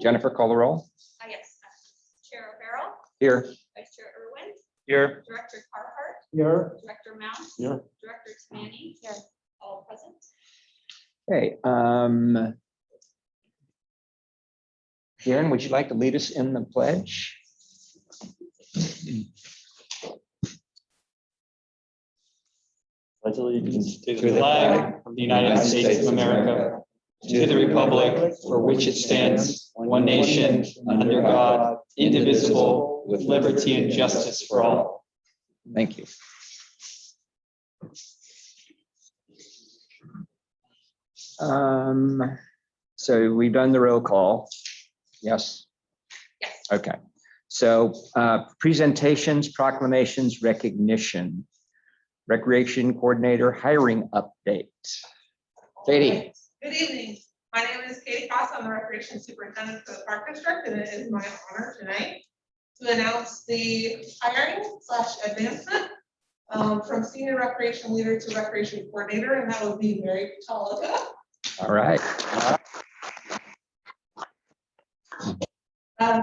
Jennifer, call the roll. Yes. Chair O'Farrell, Here. Vice Chair Irwin, Here. Director Carhart, Here. Director Mouse, Here. Director Manny, all present. Okay. Karen, would you like to lead us in the pledge? Pledge allegiance to To the the flag of the United States of America, to the republic for which it stands, one nation, under God, indivisible, with liberty and justice for all. Thank you. So we've done the roll call. Yes? Yes. Okay. So presentations, proclamations, recognition, recreation coordinator hiring update. Katie. Good evening. My name is Katie Koss. I'm the Recreation Superintendent for the Park District, and it is my honor tonight to announce the hiring/advancement from Senior Recreation Leader to Recreation Coordinator, and that would be Mary Patalica. All right.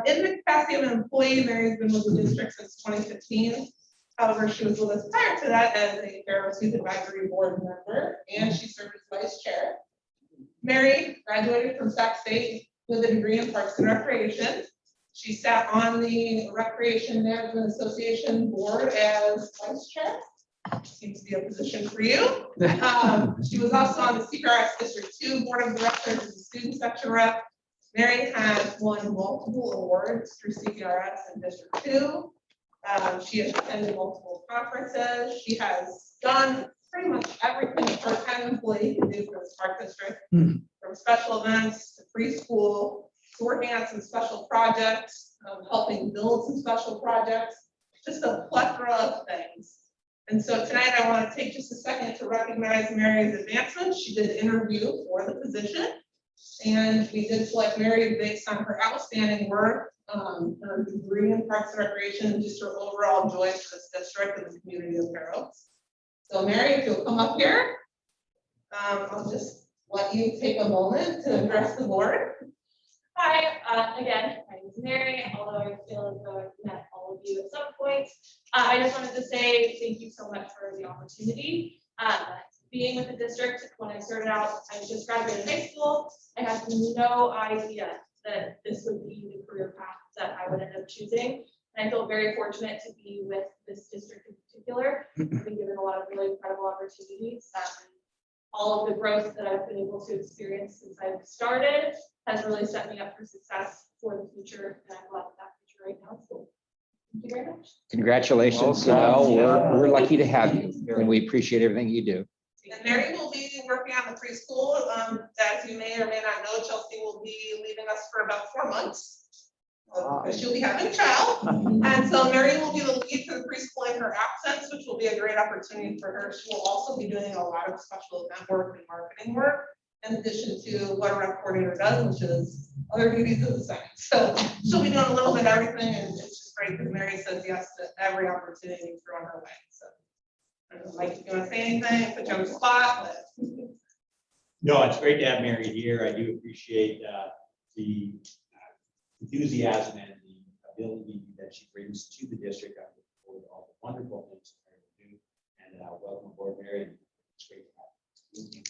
In the capacity of an employee, Mary has been with the district since 2015. However, she was with us prior to that as a Fair Youth Advisory Board member, and she served as Vice Chair. Mary graduated from Sac State with a degree in Parks and Recreation. She sat on the Recreation Management Association Board as Vice Chair. Seems to be a position for you. She was also on the CPRS District 2 Board of Directors as a student section rep. Mary has won multiple awards through CPRS and District 2. She has attended multiple conferences. She has done pretty much everything a part-time employee can do for this park district, from special events to preschool, to working on some special projects, helping build some special projects, just a plethora of things. And so tonight I want to take just a second to recognize Mary's advancement. She did interview for the position, and we did select Mary based on her outstanding work, her degree in Parks and Recreation, and just her overall joy for this district and the community of Fair Oaks. So Mary, if you'll come up here, I'll just let you take a moment to address the board. Hi, again, my name is Mary, although I feel as though I've met all of you at some point. I just wanted to say thank you so much for the opportunity. Being with the district, when I started out, I just graduated high school. I had no idea that this would be the career path that I would end up choosing. And I feel very fortunate to be with this district in particular. I've been given a lot of really incredible opportunities. All of the growth that I've been able to experience since I've started has really set me up for success for the future. And I'm glad that future right now is cool. Thank you very much. Congratulations. Well done. We're lucky to have you, and we appreciate everything you do. And Mary will be working on the preschool. As you may or may not know, Chelsea will be leaving us for about 4 months. She'll be having a child. And so Mary will be the lead for the preschool in her absence, which will be a great opportunity for her. She will also be doing a lot of special event work and marketing work, in addition to what a rep coordinator does, which is other duties of the site. So she'll be doing a little bit of everything, and it's just great because Mary says yes to every opportunity thrown her way. So I don't know, Mike, if you want to say anything, put you on the spot, but. No, it's great to have Mary here. I do appreciate the enthusiasm and the ability that she brings to the district. I look forward to all the wonderful things that Mary will do. And welcome aboard, Mary. It's great to have you.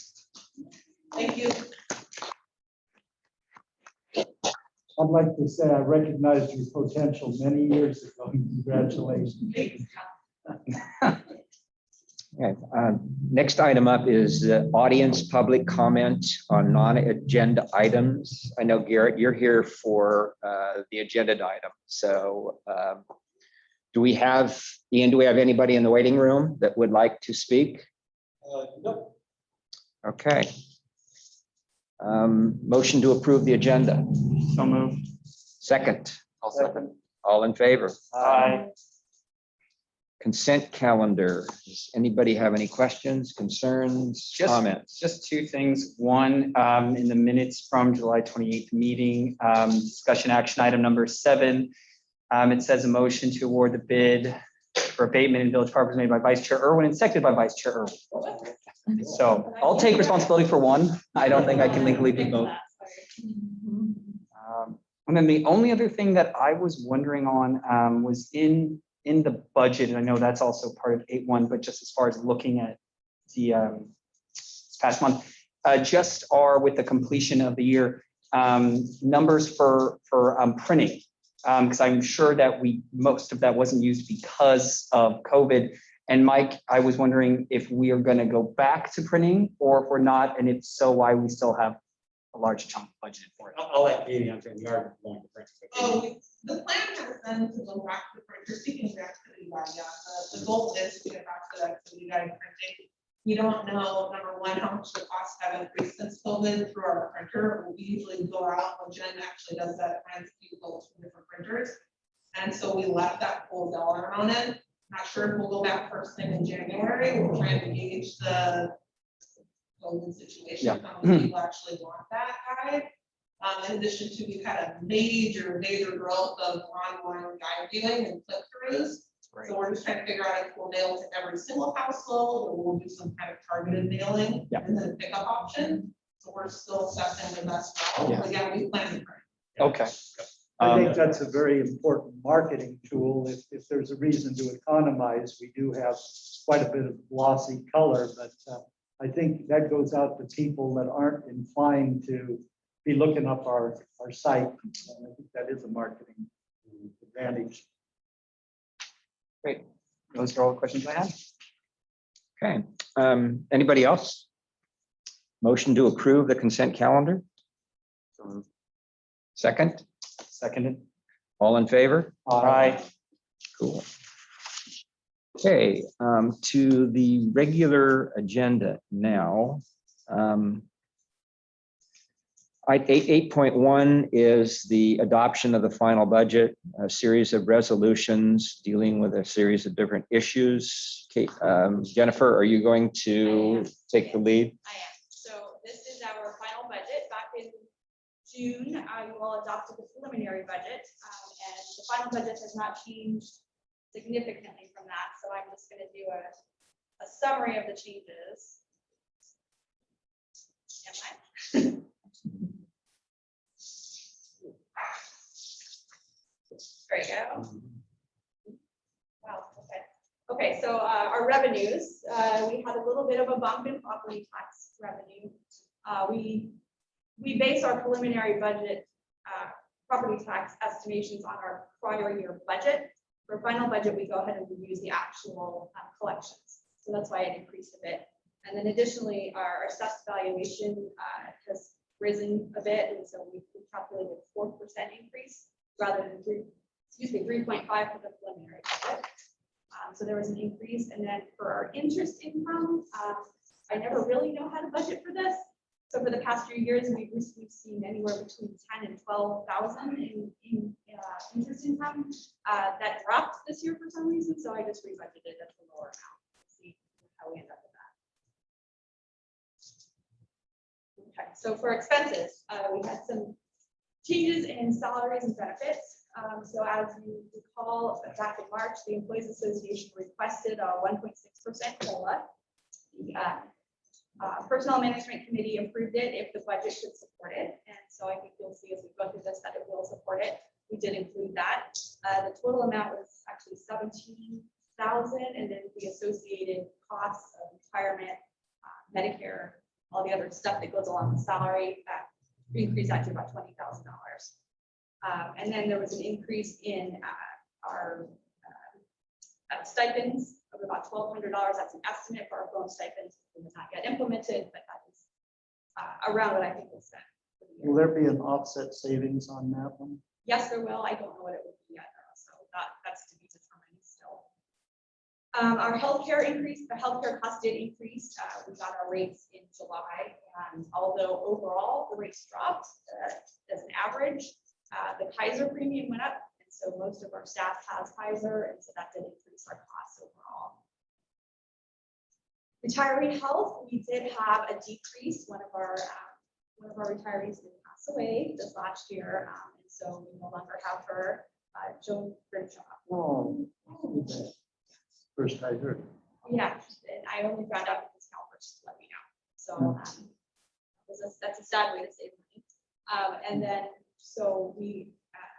Thank you. I'd like to say I recognized your potential many years ago. Congratulations. Okay. Next item up is the audience public comment on non-agenda items. I know, Garrett, you're here for the agenda item. So do we have, Ian, do we have anybody in the waiting room that would like to speak? Nope. Okay. Motion to approve the agenda. So moved. Second. I'll second. All in favor? Aye. Consent calendar. Does anybody have any questions, concerns, comments? Just two things. One, in the minutes from July 28th meeting, discussion action item number 7. It says a motion to award the bid for abatement in Village Park was made by Vice Chair Irwin and seconded by Vice Chair Irwin. So I'll take responsibility for one. I don't think I can legally do both. And then the only other thing that I was wondering on was in the budget, and I know that's also part of 8.1, but just as far as looking at the this past month, just are with the completion of the year, numbers for printing. Because I'm sure that most of that wasn't used because of COVID. And Mike, I was wondering if we are going to go back to printing or if we're not, and if so, why we still have a large chunk budgeted for it. I'll let Katie answer. We are going to print. The plan has been to go back to the printer, speaking of the activity guide, yeah, the goal is to get back to the activity guide printing. We don't know, number one, how much the costs have increased since COVID through our printer. We usually go out, when Jen actually does that, finds people from different printers. And so we left that full dollar amount in. Not sure if we'll go back first thing in January. We're trying to gauge the COVID situation, how many people actually want that guide. In addition to, we've had a major growth of online guide viewing and click-throughs. So we're just trying to figure out if we'll mail to every single household, or we'll do some kind of targeted mailing and then pickup option. So we're still assessing the best route. Yeah. But yeah, we plan to print. Okay. I think that's a very important marketing tool. If there's a reason to economize, we do have quite a bit of glossy color, but I think that goes out to people that aren't inclined to be looking up our site. And I think that is a marketing advantage. Great. Those are all the questions I have. Okay, anybody else? Motion to approve the consent calendar? Second, Seconded. all in favor? Aye. Cool. Okay, to the regular agenda now. 8.1 is the adoption of the final budget, a series of resolutions dealing with a series of different issues. Kate, Jennifer, are you going to take the lead? I am. So this is our final budget. Back in June, you all adopted the preliminary budget, and the final budget has not changed significantly from that. So I'm just going to do a summary of the changes. Am I? There you go. Wow, okay. Okay, so our revenues, we had a little bit of a bump in property tax revenue. We base our preliminary budget property tax estimations on our prior year budget. For final budget, we go ahead and use the actual collections. So that's why it increased a bit. And then additionally, our assessed valuation has risen a bit. And so we calculated 4% increase rather than 3.5 for the preliminary budget. So there was an increase. And then for our interest income, I never really know how to budget for this. So for the past few years, we've seen anywhere between 10 and 12,000 in interest income. That dropped this year for some reason, so I just rebudgeted at the lower amount. See how we end up with that. Okay, so for expenses, we had some changes in salaries and benefits. So as you recall, back in March, the Employees Association requested a 1.6% COLA. The Personnel Management Committee approved it if the budget should support it. And so I think you'll see as we go through this that it will support it. We did include that. The total amount was actually $17,000, and then the associated costs of retirement, Medicare, all the other stuff that goes along with salary, that increased that to about $20,000. And then there was an increase in our stipends of about $1,200. That's an estimate for our phone stipends. It was not yet implemented, but that is around what I think was spent. Will there be an offset savings on that one? Yes, there will. I don't know what it would be yet, so that's to be determined still. Our healthcare increase, the healthcare cost did increase. We got our rates in July, and although overall the rates dropped as an average, the Kaiser premium went up, and so most of our staff has Kaiser, and so that did increase our costs overall. Retiree health, we did have a decrease. One of our retirees did pass away this last year, and so we no longer have her, Joan Grimshaw. Oh, first I heard. Yeah, and I only found out because CalPERS let me know. So that's a sad way to save money. And then, so we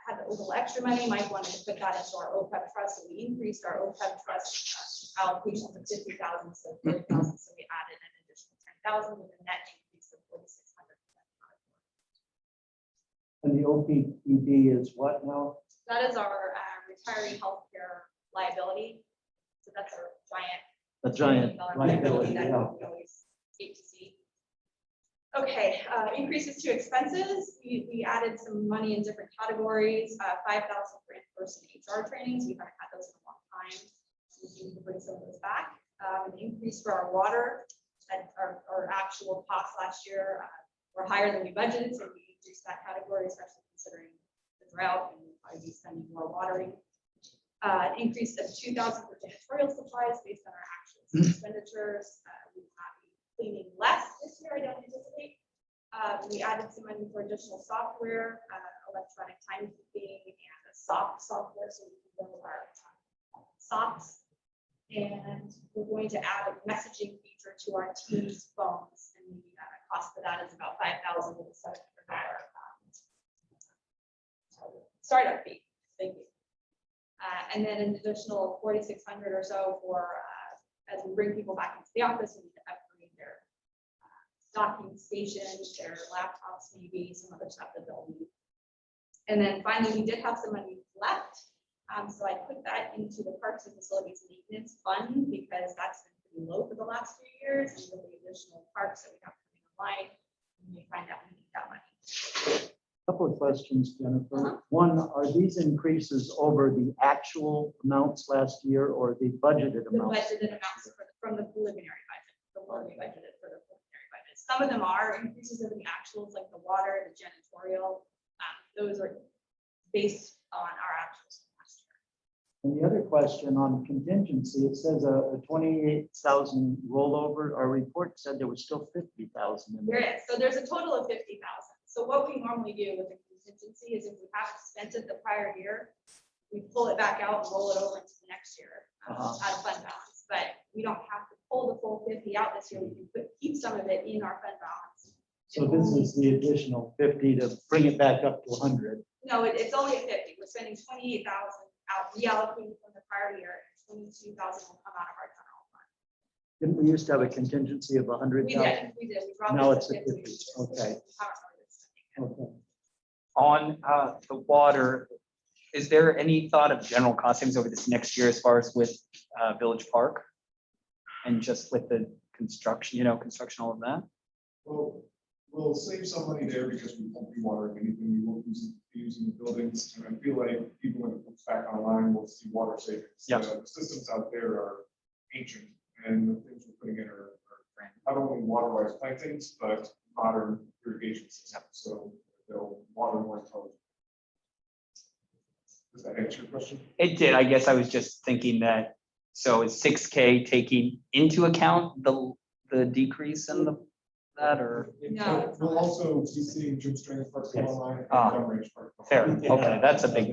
had a little extra money, Mike wanted to put that into our OPEB trust, so we increased our OPEB trust allocation to 50,000, so 40,000, so we added an additional 10,000 with a net increase of 4,600. And the OPEB is what now? That is our retiree healthcare liability. So that's our giant. A giant $1 million liability, that yeah. we always hate to see. Okay, increases to expenses. We added some money in different categories, 5,000 for in-person HR trainings. We haven't had those in a long time. We need to bring some of those back. An increase for our water, and our actual costs last year were higher than we budgeted, so we increased that category, especially considering the drought and probably be spending more watering. An increase of 2,000 for janitorial supplies based on our actual expenditures. We will not be cleaning less this year, I don't anticipate. We added some money for additional software, electronic timekeeping, and a software so we can build our socks. And we're going to add a messaging feature to our Teams phones, and the cost for that is about 5,000 with a $700 startup fee. Thank you. And then an additional 4,600 or so for as we bring people back into the office, we need to upgrade their docking stations, their laptops, maybe some other stuff that they'll need. And then finally, we did have some money left. So I put that into the Parks and Facilities Maintenance Fund because that's been pretty low for the last few years. And with the additional parks that we have coming online, we may find out we need that money. Couple of questions, Jennifer. One, are these increases over the actual amounts last year or the budgeted The amounts? budgeted amounts from the preliminary budget, the what we budgeted for the preliminary budget. Some of them are increases of the actuals, like the water, the janitorial. Those are based on our actuals from last year. And the other question on contingency, it says a 28,000 rollover. Our report said there was still 50,000 in There there. is, so there's a total of 50,000. So what we normally do with the contingency is if we haven't spent it the prior year, we pull it back out and roll it over into the next year out of fund balance. But we don't have to pull the full 50 out this year. We can keep some of it in our fund balance. So this is the additional 50 to bring it back up to 100. No, it's only at 50. We're spending 28,000 out reallocated from the prior year, and 22,000 will come out of our general fund. Didn't we used to have a contingency of 100,000? We did. We dropped Now it it's to at 50. 50. Okay. Okay. On the water, is there any thought of general cost savings over this next year as far as with Village Park? And just with the construction, construction, all of that? Well, we'll save some money there because we won't be watering anything, we won't be using the buildings, and I feel like even when it comes back online, we'll see water savings. Yeah. The systems out there are ancient, and the things we're putting in are not only water-wise plantings, but modern irrigation systems, so they'll water more intelligently. Does that answer your question? It did. I guess I was just thinking that, so is 6K taking into account the decrease in that or? No, it's We'll not. also be seeing Jim Strange Park come online and Ah, Gum Range Park. come Fair, online. okay, that's a big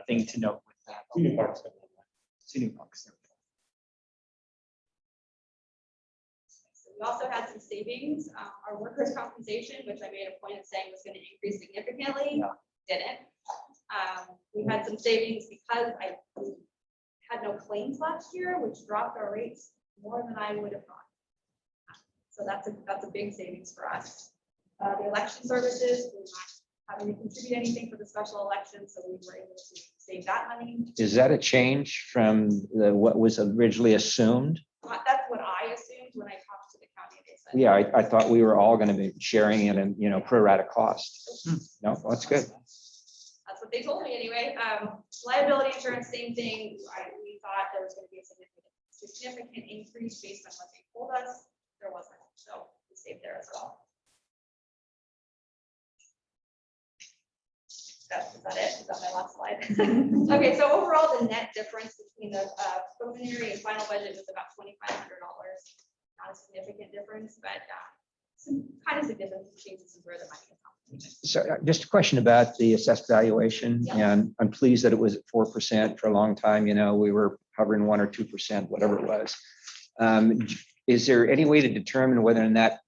thing to note with that. Two new parks coming online. Two new parks. So we also had some savings, our workers' compensation, which I made a point of saying was going to increase significantly, Yeah. didn't. We had some savings because we had no claims last year, which dropped our rates more than I would have thought. So that's a big savings for us. The election services, we're not having to contribute anything for the special election, so we were able to save that money. Is that a change from what was originally assumed? That's what I assumed when I talked to the county. They said. Yeah, I thought we were all going to be sharing it and, pro rata cost. No, that's good. That's what they told me anyway. Liability insurance, same thing. We thought there was going to be a significant increase based on what they told us. There wasn't, so we saved there as well. Is that it? Is that my last slide? Okay, so overall, the net difference between the preliminary and final budget was about $2,500. Not a significant difference, but some kind of significant changes in where the money is coming. So just a question about the assessed valuation, Yeah. and I'm pleased that it was at 4% for a long time. We were hovering 1 or 2%, whatever it was. Is there any way to determine whether or not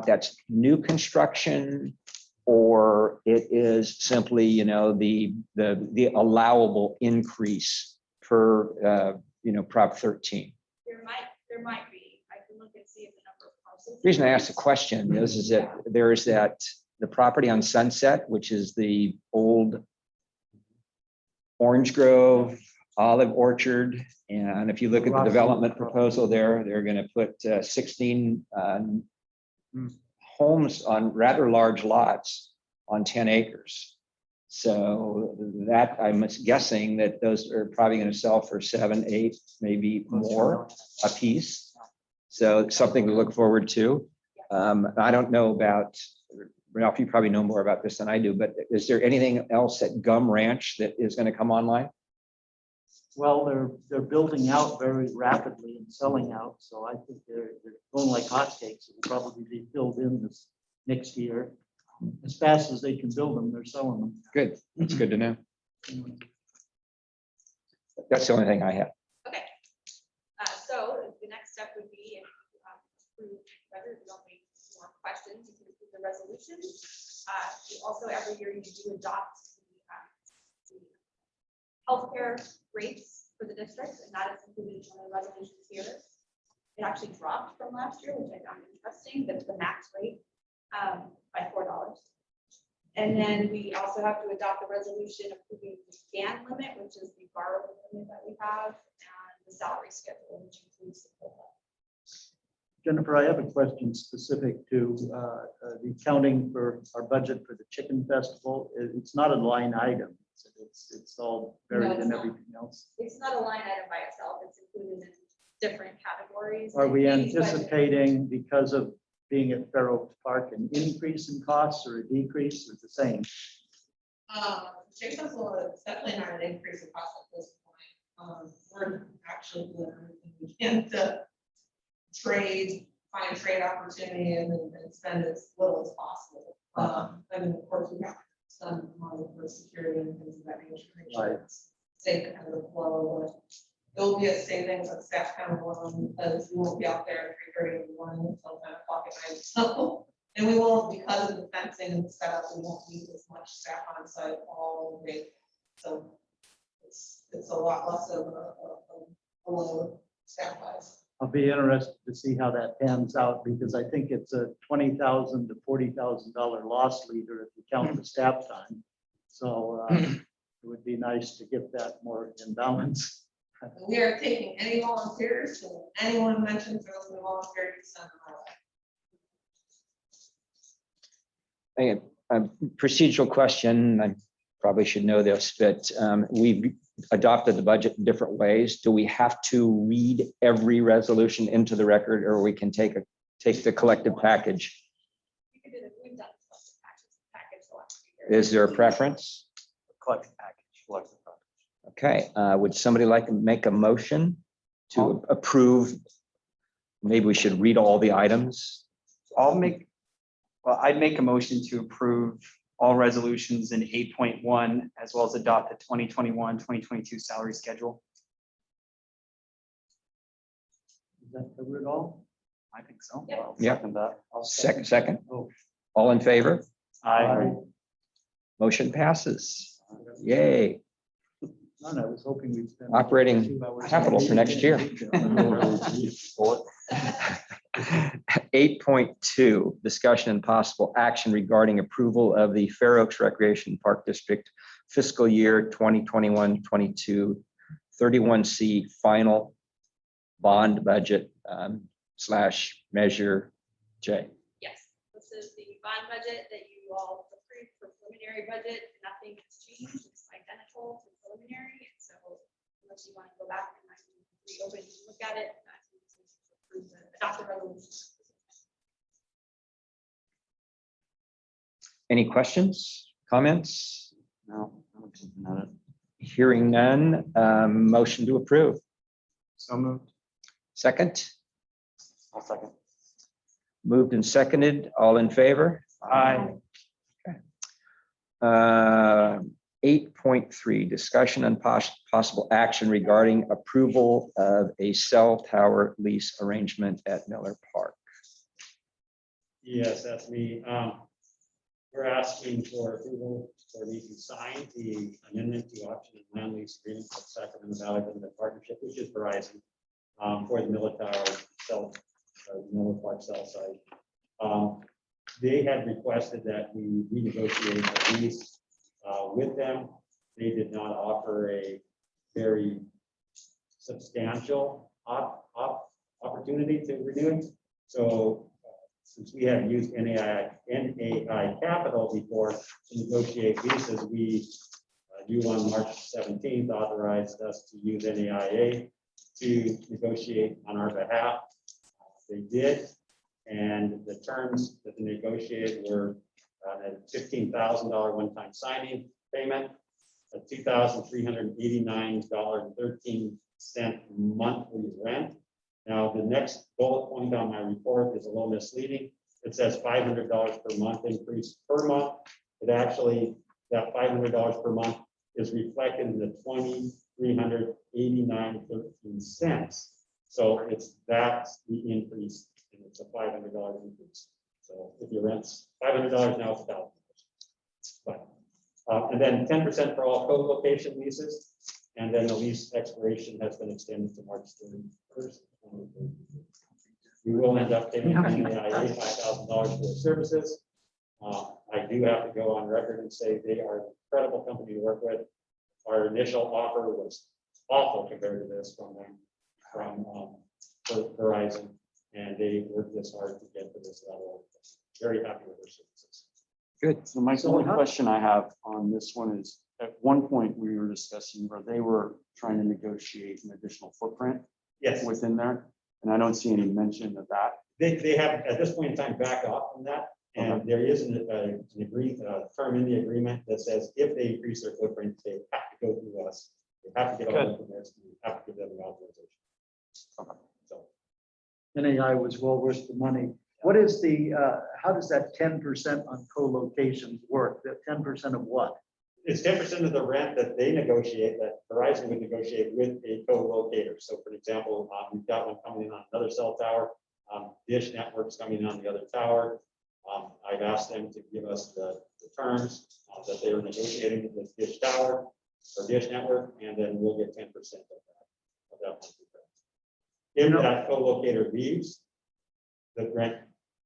that's new construction or it is simply, the allowable increase per, Prop 13. There might be, I can look and see if the number of parcels. The reason I asked the question is that there is the property on Sunset, which is the old Orange Grove Olive Orchard. And if you look at the development proposal there, they're going to put 16 homes on rather large lots on 10 acres. So that I'm guessing that those are probably going to sell for 7, 8, maybe more a piece. So it's something to look forward to. I don't know about, Ralph, you probably know more about this than I do, but is there anything else at Gum Ranch that is going to come online? Well, they're building out very rapidly and selling out, so I think they're going like hotcakes. It'll probably be filled in this next year. As fast as they can build them, they're selling them. Good. That's good to know. That's the only thing I have. Okay. So the next step would be if you approve, whether you don't make more questions, you can approve the resolution. Also, every year you do adopt the healthcare rates for the district, and that is included in the resolutions here. It actually dropped from last year, which I found interesting, that's the max rate by $4. And then we also have to adopt the resolution approving the GAN limit, which is the borrowing limit that we have, and the salary schedule, which includes the COLA. Jennifer, I have a question specific to the accounting for our budget for the Chicken Festival. It's not a line item. It's all buried in everything else. It's not a line item by itself, it's included in different categories. Are we Maybe budget- anticipating, because of being at Fair Oaks Park, an increase in costs or a decrease or the same? Chicken Festival is definitely not an increase in cost at this point. We're actually doing everything we can to find trade opportunity and spend as little as possible. I mean, of course, we have some money for security and things of that nature. Make sure it's safe to kind of flow, but there'll be a savings on staff count alone because we won't be out there at 3:30 in the morning until 10 o'clock at night. So, and we won't, because of the fencing and setup, we won't need as much staff on site all day. So it's a lot less of a load staff wise. I'll be interested to see how that pans out because I think it's a $20,000 to $40,000 loss leader if you count the staff time. So it would be nice to get that more in balance. We are taking any volunteers, so anyone mentions those in the volunteer, you send them our way. A procedural question, I probably should know this, but we've adopted the budget in different ways. Do we have to read every resolution into the record, or we can take the collective package? You could do that. We've done the package the last few years. Is there a preference? Collective package. Okay, would somebody like to make a motion to approve? Maybe we should read all the items. I'd make a motion to approve all resolutions in 8.1 as well as adopt the 2021-2022 salary schedule. Does that cover it all? I think so. Yep. I'll Yep. second that. Second. Oh. All in favor? Aye. Motion passes. Yay. None, I was hoping we'd spend Operating 2 hours. capital for next year. 8.2, discussion and possible action regarding approval of the Fair Oaks Recreation Park District fiscal year 2021-22 31C final bond budget / measure J. Yes, this is the bond budget that you all approved for preliminary budget. Nothing has changed. It's identical to preliminary. And so unless you want to go back and reopen and look at it, adopt the resolution. Any questions, comments? No. Not it. Hearing none, motion to approve. So moved. Second, I'll second. moved and seconded, all in favor? Aye. 8.3, discussion and possible action regarding approval of a cell tower lease arrangement at Miller Park. Yes, that's me. we're asking for approval for me to sign the amendment to option and land lease agreement with Sacramento Valley Limited Partnership, which is Verizon, for the Military cell, Miller Park cell site. They had requested that we renegotiate the lease with them. They did not offer a very substantial opportunity to renew it. So since we have used NAI Capital before to negotiate leases, you on March 17th authorized us to use NAIA to negotiate on our behalf. They did, and the terms that they negotiated were a $15,000 one-time signing payment, a $2,389.13 monthly rent. Now, the next bullet point on my report is a little misleading. It says $500 per month increase per month. It actually, that $500 per month is reflected in the $2,389.13. So that's the increase, and it's a $500 increase. So if your rent's $500 now, it's $1,000. But and then 10% for all co-location leases, and then the lease expiration has been extended to March 31st. We will end up paying $5,000 for their services. I do have to go on record and say they are an incredible company to work with. Our initial offer was awful compared to this from them, from Verizon, and they worked this hard to get to this level. Very happy with their services. Good. So my So only how- question I have on this one is, at one point we were discussing where they were trying to negotiate an additional footprint Yes, within there, and I don't see any mention of that. they have at this point in time backed off from that. And there is an term in the agreement that says if they increase their footprint, they have to go through us. They have to get all the permits, we have to give them the authorization. So NAI was well worth the money. What is the, how does that 10% on co-locations work? That 10% of what? it's 10% of the rent that they negotiate, that Verizon would negotiate with a co-locator. So for example, we've got one coming in on another cell tower, Dish Network's coming on the other tower. I've asked them to give us the terms that they were negotiating with Dish Tower or Dish Network, and then we'll get 10% of that monthly rent. If that co-locator leaves, the rent,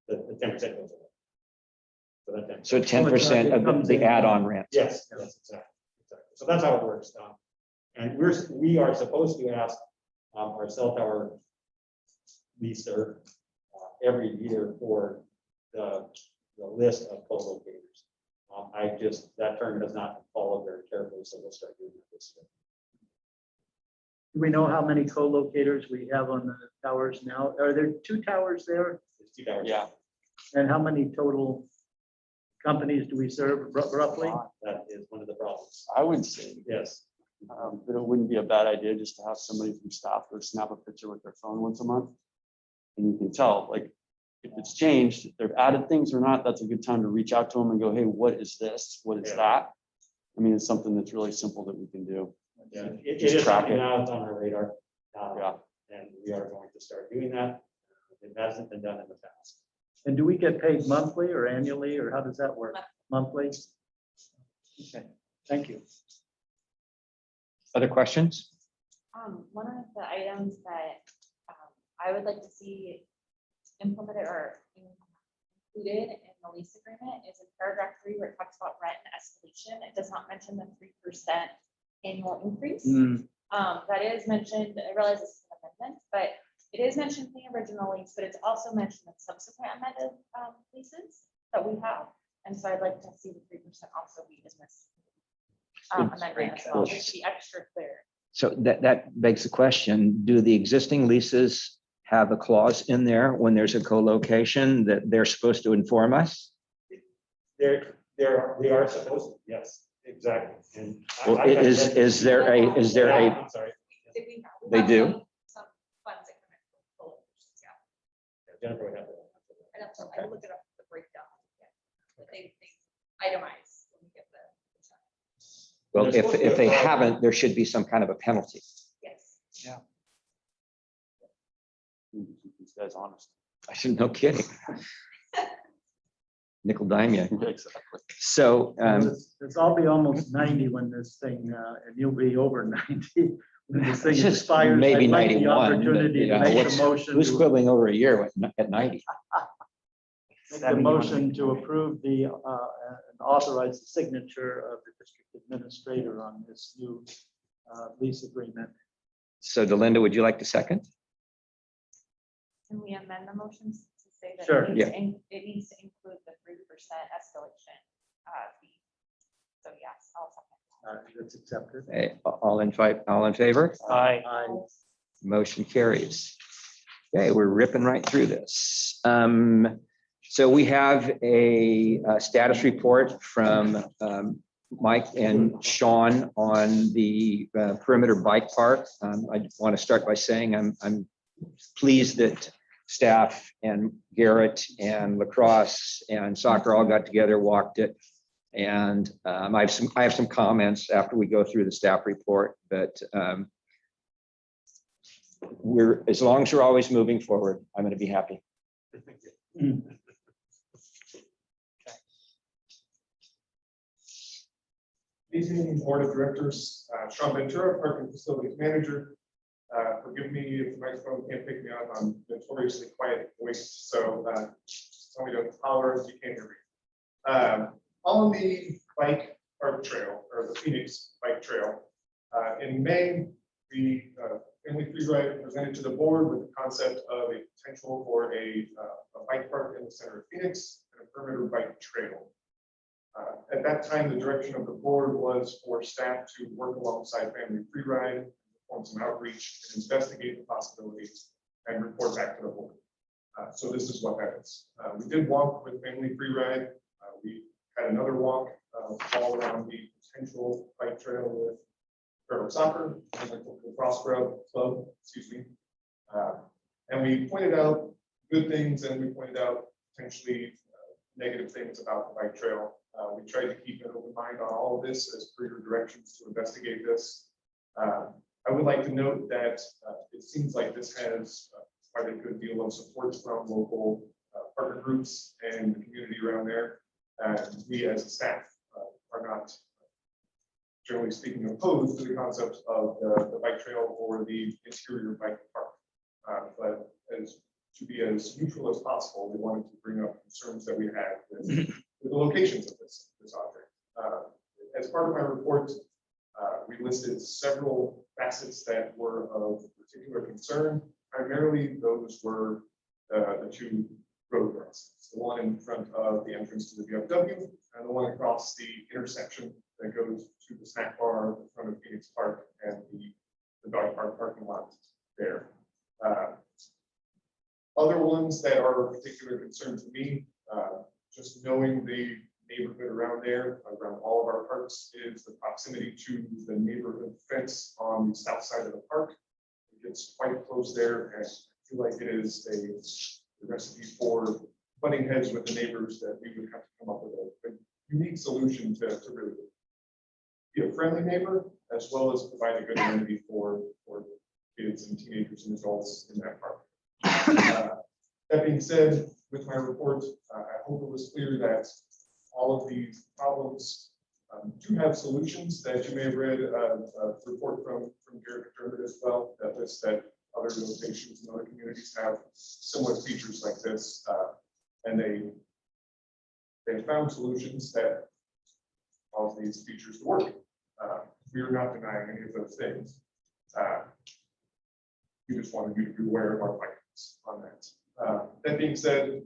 the 10% goes away. So that 10%. So 10% of the add-on rent. Yes, yes, exactly. So that's how it works. And we are supposed to ask our cell tower leaser every year for the list of co-locators. That term has not been followed very carefully, so we'll start doing that this year. Do we know how many co-locators we have on the towers now? Are there 2 towers there? It's 2 hours. Yeah. And how many total companies do we serve roughly? That is one of the problems. I would say Yes. that it wouldn't be a bad idea just to have somebody from staff go snap a picture with their phone once a month. And you can tell, like, if it's changed, if they've added things or not, that's a good time to reach out to them and go, hey, what is this? What is Yeah. that? I mean, it's something that's really simple that we can do. Yeah, it Just is track something it. now, it's on our radar. Yeah. And we are going to start doing that. It hasn't been done in the past. And do we get paid monthly or annually, or how does that work? Monthly? Okay, thank you. Other questions? One of the items that I would like to see implemented or included in the lease agreement is in paragraph 3 where it talks about rent and escalation. It does not mention the 3% annual increase. That is mentioned, I realize this is an amendment, but it is mentioned in the original lease, but it's also mentioned in subsequent amended leases that we have. And so I'd like to see the 3% also be in this amendment as well, just to be extra clear. So that begs the question, do the existing leases have a clause in there when there's a co-location that they're supposed to inform us? They are supposed to, yes, exactly. And Well, is there a, I'm sorry. Did we have- They do? Some funds that come in from coalitions, yeah. Jennifer would have to. I have to, I will look it up, the breakdown. Yeah. But they itemize when we get the. Well, They're supposed to if they apply- haven't, there should be some kind of a penalty. Yes. These guys honest. I said, no kidding. nickel dime you. Exactly. So, I'll be almost 90 when this thing, and you'll be over 90. When this thing It's just expires, maybe I'd like the 91, but, opportunity you to know, make what's- a motion. who's to- quibbling over a year at 90? Make the motion to approve and authorize the signature of the district administrator on this new lease agreement. So Delinda, would you like to second? Can we amend the motions to say that? Sure, It needs to include the 3% escalation fee. So yes, I'll second. That's accepted. All in favor? Aye. Motion carries. Okay, we're ripping right through this. So we have a status report from Mike and Sean on the perimeter bike park. I want to start by saying I'm pleased that staff and Garrett and lacrosse and soccer all got together, walked it. And I have some comments after we go through the staff report, but as long as we're always moving forward, I'm going to be happy. Evening, Board of Directors, Sean Ventura, Park and Facilities Manager. Forgive me if the microphone can't pick me up. I'm notoriously quiet voice, so tell me to holler if you can't hear me. On the bike park trail, or the Phoenix Bike Trail, in May, the Family Free Ride presented to the board with the concept of a potential for a bike park in the center of Phoenix and a perimeter bike trail. At that time, the direction of the board was for staff to work alongside Family Free Ride, perform some outreach, and investigate the possibilities and report back to the board. So this is what that is. We did walk with Family Free Ride. We had another walk all around the potential bike trail with Fairfield Soccer, the Crossroad Club, excuse me. And we pointed out good things and we pointed out potentially negative things about the bike trail. We tried to keep an open mind on all of this as per your directions to investigate this. I would like to note that it seems like this has quite a good deal of support from local partner groups and the community around there. And we as a staff are not, generally speaking, opposed to the concept of the bike trail or the interior bike park. But as to be as neutral as possible, we wanted to bring up concerns that we had with the locations of this object. As part of my report, we listed several facets that were of particular concern. Primarily, those were the two road crossings, the one in front of the entrance to the VFW and the one across the intersection that goes to the snack bar in front of Phoenix Park and the dog park parking lot there. Other ones that are of particular concern to me, just knowing the neighborhood around there, around all of our parks, is the proximity to the neighborhood fence on the south side of the park. It gets quite close there, and I feel like it is a recipe for butting heads with the neighbors that we would have to come up with a unique solution to really be a friendly neighbor, as well as provide a good amenity for kids and teenagers and adults in that park. That being said, with my report, I hope it was clear that all of these problems do have solutions. That you may have read a report from Garrett McDermott as well, that lists that other locations and other communities have similar features like this, and they found solutions that cause these features to work. We are not denying any of those things. We just wanted you to be aware of our findings on that. That being said,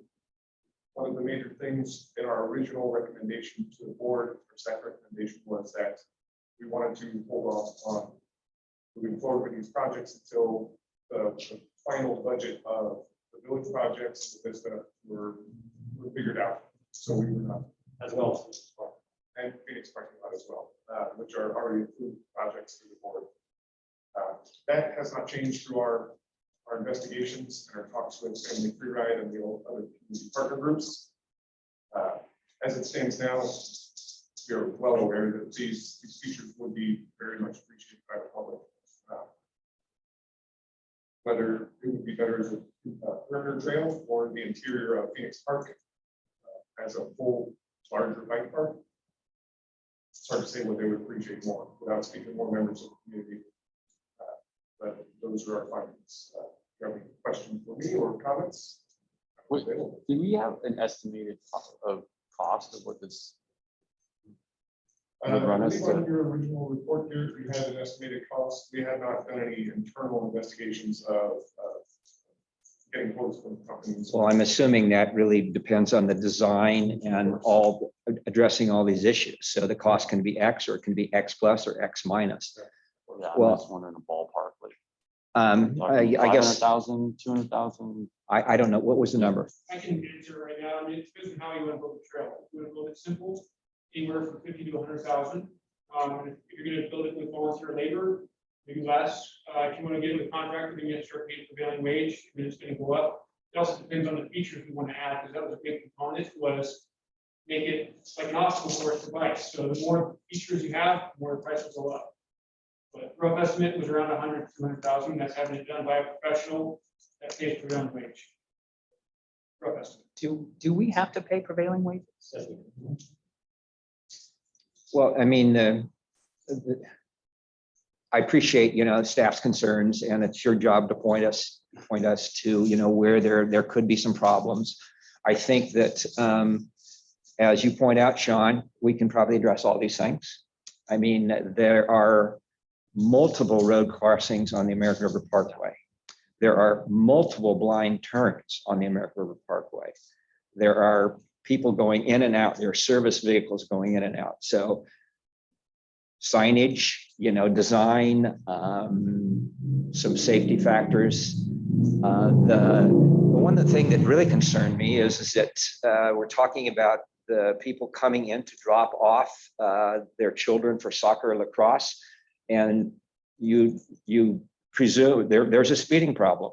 one of the major things in our original recommendation to the board, or staff recommendation, was that we wanted to hold off on moving forward with these projects until the final budget of the village projects, the Vista, were figured out. So we were not, as well as and Phoenix parking lot as well, which are already approved projects through the board. That has not changed through our investigations and our talks with Family Free Ride and the other community partner groups. As it stands now, we are well aware that these features would be very much appreciated by the public. Whether it would be better as a perimeter trail or the interior of Phoenix Park, as a full larger bike park. It's hard to say what they would appreciate more without speaking to more members of the community. But those are our findings. Do you have any questions for me or comments? Wait, do we have an estimated cost of what this? would run I us believe to- on your original report here, you had an estimated cost. We had not done any internal investigations of getting quotes from companies. Well, I'm assuming that really depends on the design and all, addressing all these issues. So the cost can be X, or it can be X plus or X minus. Yeah, Well- I'm just wondering a ballpark, like. I guess, 500,000, 200,000. I don't know, what was the number? I can answer right now. I mean, it depends on how you want to build the trail. If you want to build it simple, anywhere from 50 to 100,000. If you're going to build it with volunteer labor, maybe less. If you want to get with contractor, then you have to start paying prevailing wage, then it's going to go up. It also depends on the features we want to add, because that was a big component, was make it like an obstacle course for bikes. So the more features you have, the more the price will go up. But rough estimate was around 100 to 200,000. That's having it done by a professional that pays prevailing wage. Rough estimate. Do we have to pay prevailing wages? Well, I mean, I appreciate, staff's concerns, and it's your job to point us to, where there could be some problems. I think that, as you point out, Sean, we can probably address all these things. I mean, there are multiple road crossings on the American River Parkway. There are multiple blind turns on the American River Parkway. There are people going in and out. There are service vehicles going in and out. So signage, design, some safety factors. The one thing that really concerned me is that we're talking about the people coming in to drop off their children for soccer or lacrosse, and you presume there's a speeding problem.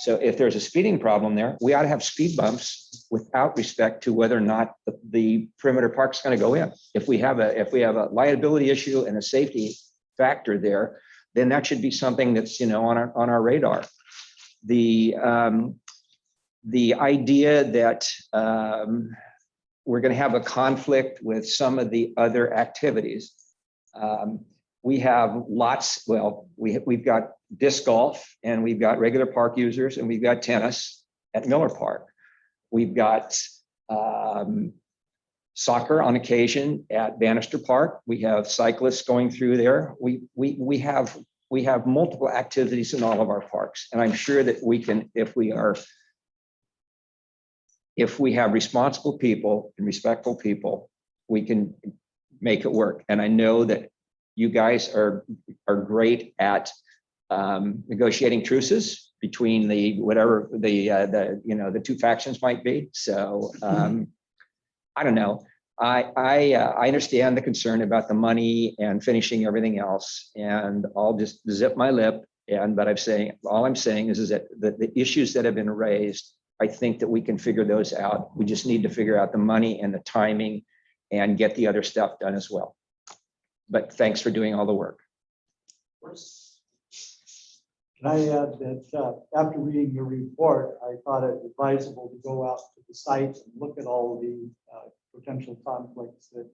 So if there's a speeding problem there, we ought to have speed bumps without respect to whether or not the perimeter park's going to go in. If we have a liability issue and a safety factor there, then that should be something that's on our radar. The idea that we're going to have a conflict with some of the other activities. We have lots, we've got disc golf, and we've got regular park users, and we've got tennis at Miller Park. We've got soccer on occasion at Bannister Park. We have cyclists going through there. We have multiple activities in all of our parks, and I'm sure that we can, if we have responsible people and respectful people, we can make it work. And I know that you guys are great at negotiating truces between the two factions might be. So I don't know. I understand the concern about the money and finishing everything else, and I'll just zip my lip. But all I'm saying is that the issues that have been raised, I think that we can figure those out. We just need to figure out the money and the timing and get the other stuff done as well. But thanks for doing all the work. Can I add that after reading your report, I thought it advisable to go out to the site and look at all the potential conflicts that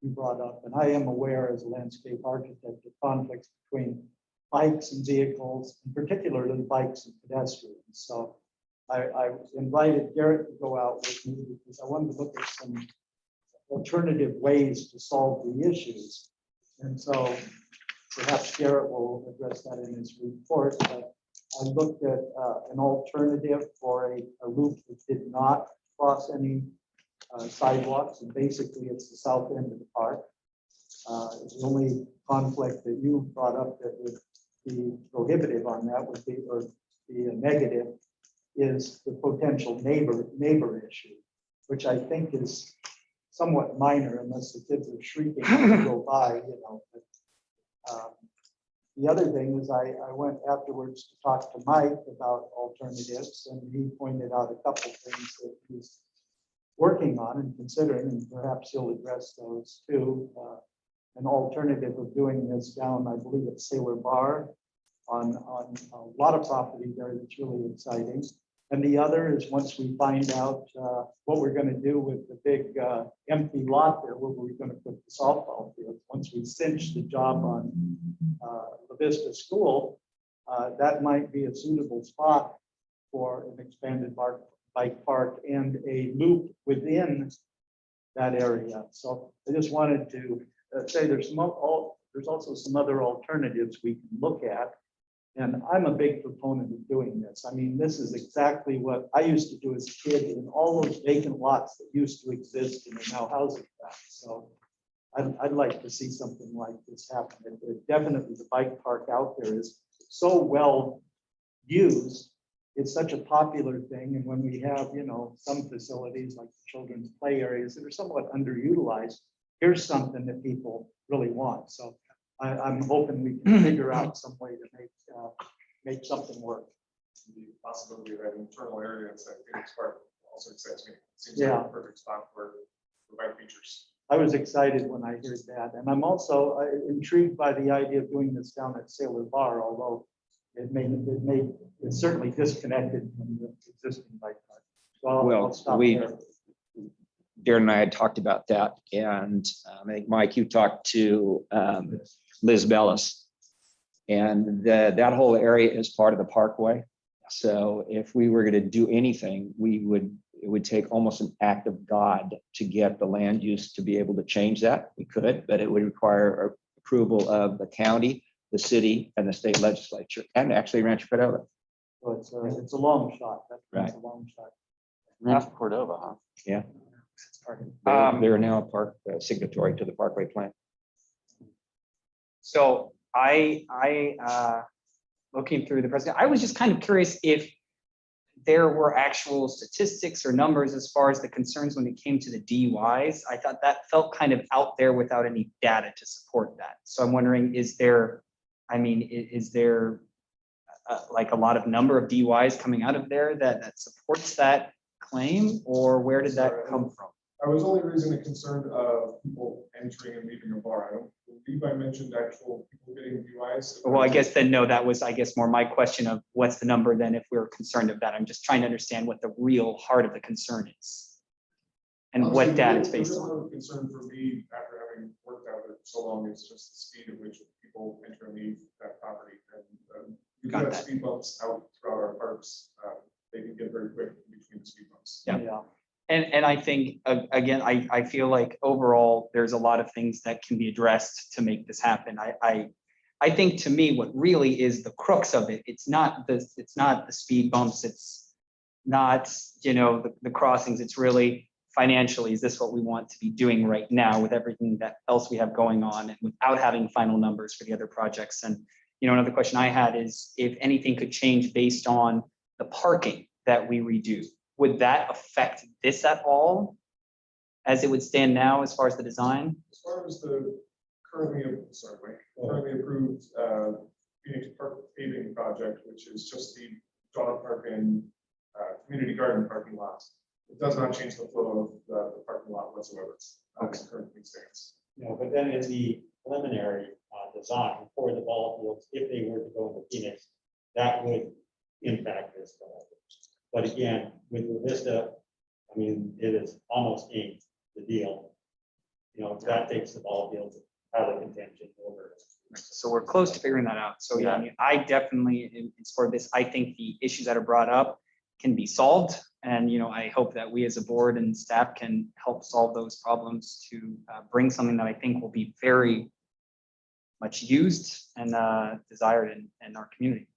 you brought up. And I am aware as a landscape architect of conflicts between bikes and vehicles, and particularly bikes and pedestrians. So I invited Garrett to go out with me because I wanted to look at some alternative ways to solve the issues. And so perhaps Garrett will address that in his report. But I looked at an alternative for a loop that did not cross any sidewalks, and basically it's the south end of the park. The only conflict that you brought up that would be prohibitive on that would be, or be a negative, is the potential neighbor issue, which I think is somewhat minor unless the kids are shrieking when they go by, But, the other thing is I went afterwards to talk to Mike about alternatives, and he pointed out a couple things that he's working on and considering, and perhaps he'll address those too. An alternative of doing this down, I believe it's Sailor Bar on a lot of property there that's really exciting. And the other is once we find out what we're going to do with the big empty lot there, where we're going to put the softball field. Once we cinch the job on La Vista School, that might be a suitable spot for an expanded bike park and a loop within that area. So I just wanted to say there's also some other alternatives we can look at. And I'm a big proponent of doing this. I mean, this is exactly what I used to do as a kid in all those vacant lots that used to exist and are now housing back. So I'd like to see something like this happen. Definitely the bike park out there is so well used. It's such a popular thing. And when we have, you know, some facilities like children's play areas that are somewhat underutilized, here's something that people really want. So I'm hoping we can figure out some way to make something work. The possibility of an internal area inside Phoenix Park also excites me. Seems Yeah. like a perfect spot for bike features. I was excited when I heard that. And I'm also intrigued by the idea of doing this down at Sailor Bar, although it's certainly disconnected from the existing bike park. So I'll Well, stop we, there. Darren and I had talked about that, and I think, Mike, you talked to Liz Bellis. And that whole area is part of the parkway. So if we were going to do anything, it would take almost an act of God to get the land use to be able to change that. We could, but it would require approval of the county, the city, and the state legislature, and actually Rancho Cordova. So it's a long shot. That's Right. a long shot. Rancho Cordova, huh? Yeah. It's part of it. They're now a park signatory to the Parkway Plan. So looking through the president, I was just kind of curious if there were actual statistics or numbers as far as the concerns when it came to the DUIs. I thought that felt kind of out there without any data to support that. So I'm wondering, is there like a lot of number of DUIs coming out of there that supports that claim, or where did that come from? I was only raising the concern of people entering and leaving a bar. I don't believe I mentioned actual people getting DUIs. Well, I guess then, no, that was, I guess, more my question of what's the number then if we're concerned of that. I'm just trying to understand what the real heart of the concern is and Honestly, what data the it's based real on. sort of concern for me, after having worked out there so long, is just the speed at which people enter and leave that property. And you Got have that. speed bumps out throughout our parks. They can get very quick in between the speed bumps. Yeah. And I think, again, I feel like overall, there's a lot of things that can be addressed to make this happen. I think to me, what really is the crux of it, it's not the speed bumps, it's not, you know, the crossings, it's really financially, is this what we want to be doing right now with everything that else we have going on and without having final numbers for the other projects? And, you know, another question I had is if anything could change based on the parking that we redo. Would that affect this at all as it would stand now as far as the design? As far as the currently approved Phoenix Park paving project, which is just the dog park and community garden parking lots, it does not change the flow of the parking lot whatsoever. As it currently stands. No, but then in the preliminary design for the ball fields, if they were to go into Phoenix, that would impact this. But again, with La Vista, I mean, it is almost inked the deal. You know, that takes the ball fields out of contention over. So we're close to figuring that out. So yeah, I mean, I definitely in support of this. I think the issues that are brought up can be solved. And, you know, I hope that we as a board and staff can help solve those problems to bring something that I think will be very much used and desired in our community.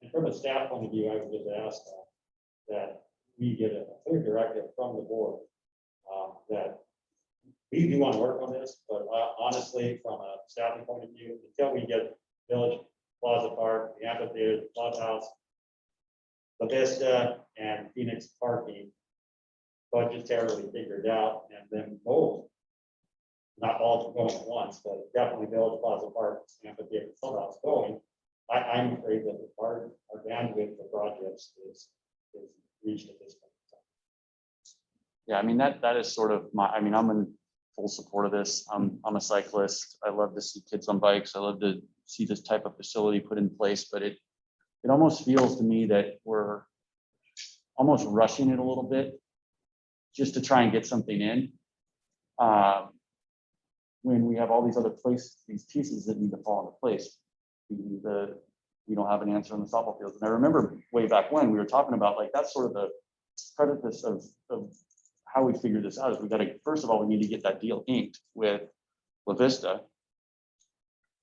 And from a staff point of view, I would just ask that we get a clear directive from the board that we do want to work on this, but honestly, from a staffing point of view, until we get Village Plaza Park, the amphitheater, the clubhouse, La Vista, and Phoenix parking budgetarily figured out, and then both, not all going at once, but definitely Village Plaza Park, amphitheater, clubhouse going. I'm afraid that our bandwidth for projects is reached at this point. Yeah, I mean, that is sort of I'm in full support of this. I'm a cyclist. I love to see kids on bikes. I love to see this type of facility put in place, but it almost feels to me that we're almost rushing it a little bit just to try and get something in. When we have all these other these pieces that need to fall into place. We don't have an answer on the softball fields. And I remember way back when we were talking about, like, that's sort of the precipice of how we figure this out is we got to, first of all, we need to get that deal inked with La Vista.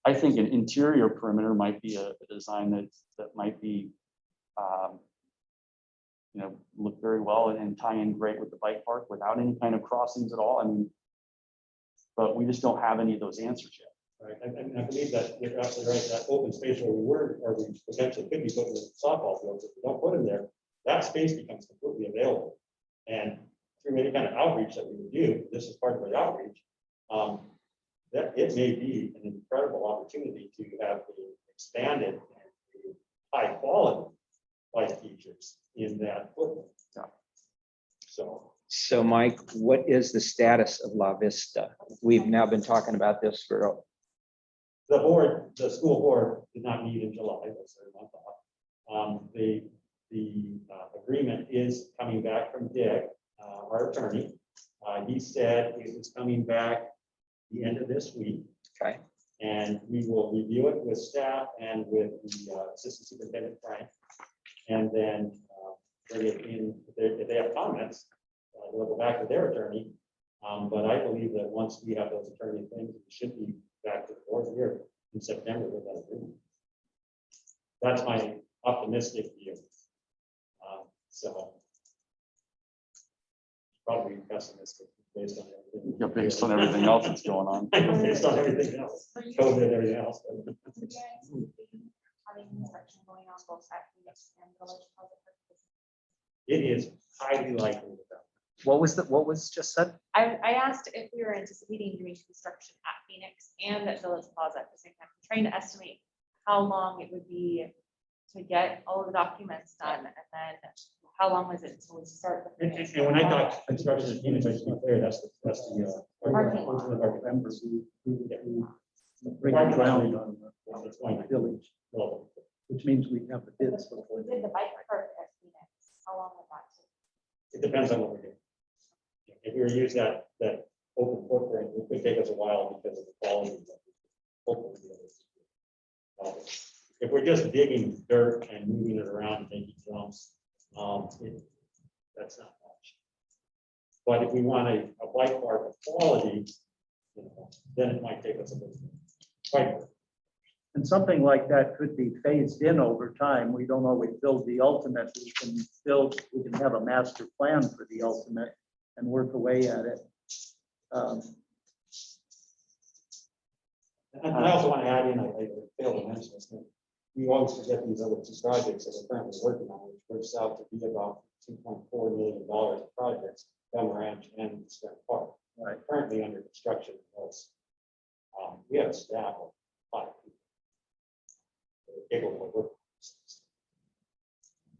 I think an interior perimeter might be a design that might be, look very well and tie in great with the bike park without any kind of crossings at all. I mean, but we just don't have any of those answers yet. Right, and I believe that you're absolutely right, that open space where we were, or we potentially could be putting the softball fields, if we don't put them there, that space becomes completely available. And through any kind of outreach that we would do, this is part of the outreach, that it may be an incredible opportunity to have the expanded and high quality bike features in that footprint. So Mike, what is the status of La Vista? We've now been talking about this for, the school board did not meet in July, that's their month off. The agreement is coming back from Dick, our attorney. He said it was coming back the end of this week. okay, And we will review it with staff and with the assistant superintendent Frank. And then bring it in, if they have comments, they'll go back to their attorney. But I believe that once we have those attorney things, we should be back to the board here in September with that agreement. That's my optimistic view. So probably pessimistic based on everything. Yeah, based on everything else that's going on. Based on everything else, COVID and everything else. Having construction going on both at Phoenix and Village Plaza. It is highly likely that. What was just said? I asked if we were anticipating doing construction at Phoenix and at Village Plaza at the same time, trying to estimate how long it would be to get all of the documents done, and then how long was it until we start the And Phoenix? and when I talk construction in Phoenix, I just be clear, that's the. Parking lot. Members who Bring bring it ground down. on It's going the to village, well, which means we have the bids before. We did the bike park at Phoenix, how long would that take? it depends on what we're doing. If we were to use that open footprint, it could take us a while because of the quality of the footprint. If we're just digging dirt and moving it around and making jumps, that's not much. But if we want a bike park of quality, then it might take us a little bit. And something like that could be phased in over time. We don't always build the ultimate. We can have a master plan for the ultimate and work away at it. And I also want to add in, I failed to mention this, that we always forget these other two projects that we're currently working on, which works out to be about $2.4 million of projects, Gum Ranch and Spring Park. Right. Currently under construction. We have a staff of 5 people. They're capable of working.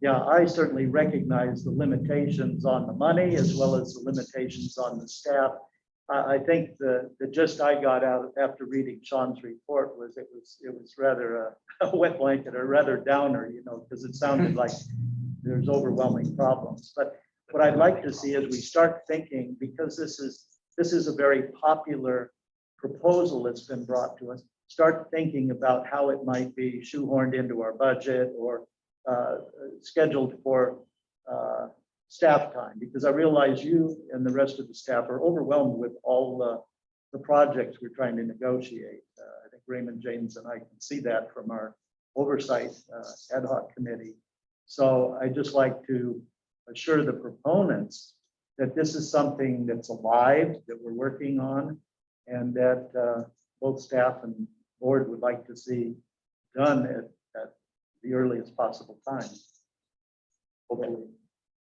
Yeah, I certainly recognize the limitations on the money as well as the limitations on the staff. I think the gist I got out after reading Sean's report was it was rather a wet blanket or rather downer, because it sounded like there's overwhelming problems. But what I'd like to see is we start thinking, because this is a very popular proposal that's been brought to us, start thinking about how it might be shoehorned into our budget or scheduled for staff time, because I realize you and the rest of the staff are overwhelmed with all the projects we're trying to negotiate. I think Raymond James and I can see that from our oversight ad hoc committee. So I just like to assure the proponents that this is something that's alive, that we're working on, and that both staff and board would like to see done at the earliest possible time. Hopefully.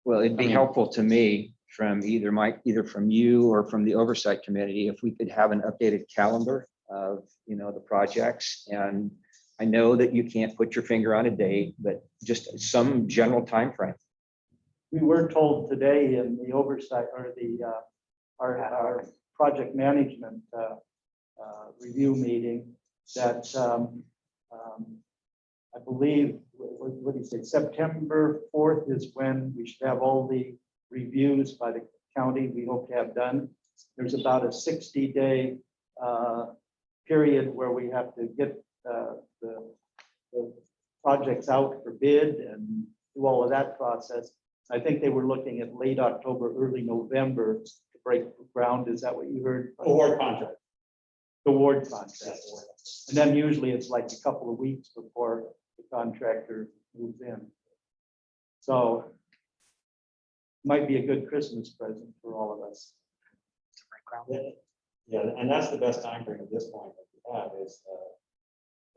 well, it'd be helpful to me from either from you or from the oversight committee, if we could have an updated calendar of, the projects. And I know that you can't put your finger on a date, but just some general time frame. We were told today in the oversight or our project management review meeting that I believe, what do you say, September 4th is when we should have all the reviews by the county we hope to have done. There's about a 60-day period where we have to get the projects out for bid and do all of that process. I think they were looking at late October, early November to break ground. Is that what you heard? Award contract. The award contract. And then usually it's like a couple of weeks before the contractor moves in. So might be a good Christmas present for all of us. Yeah, and that's the best time frame at this point that we have is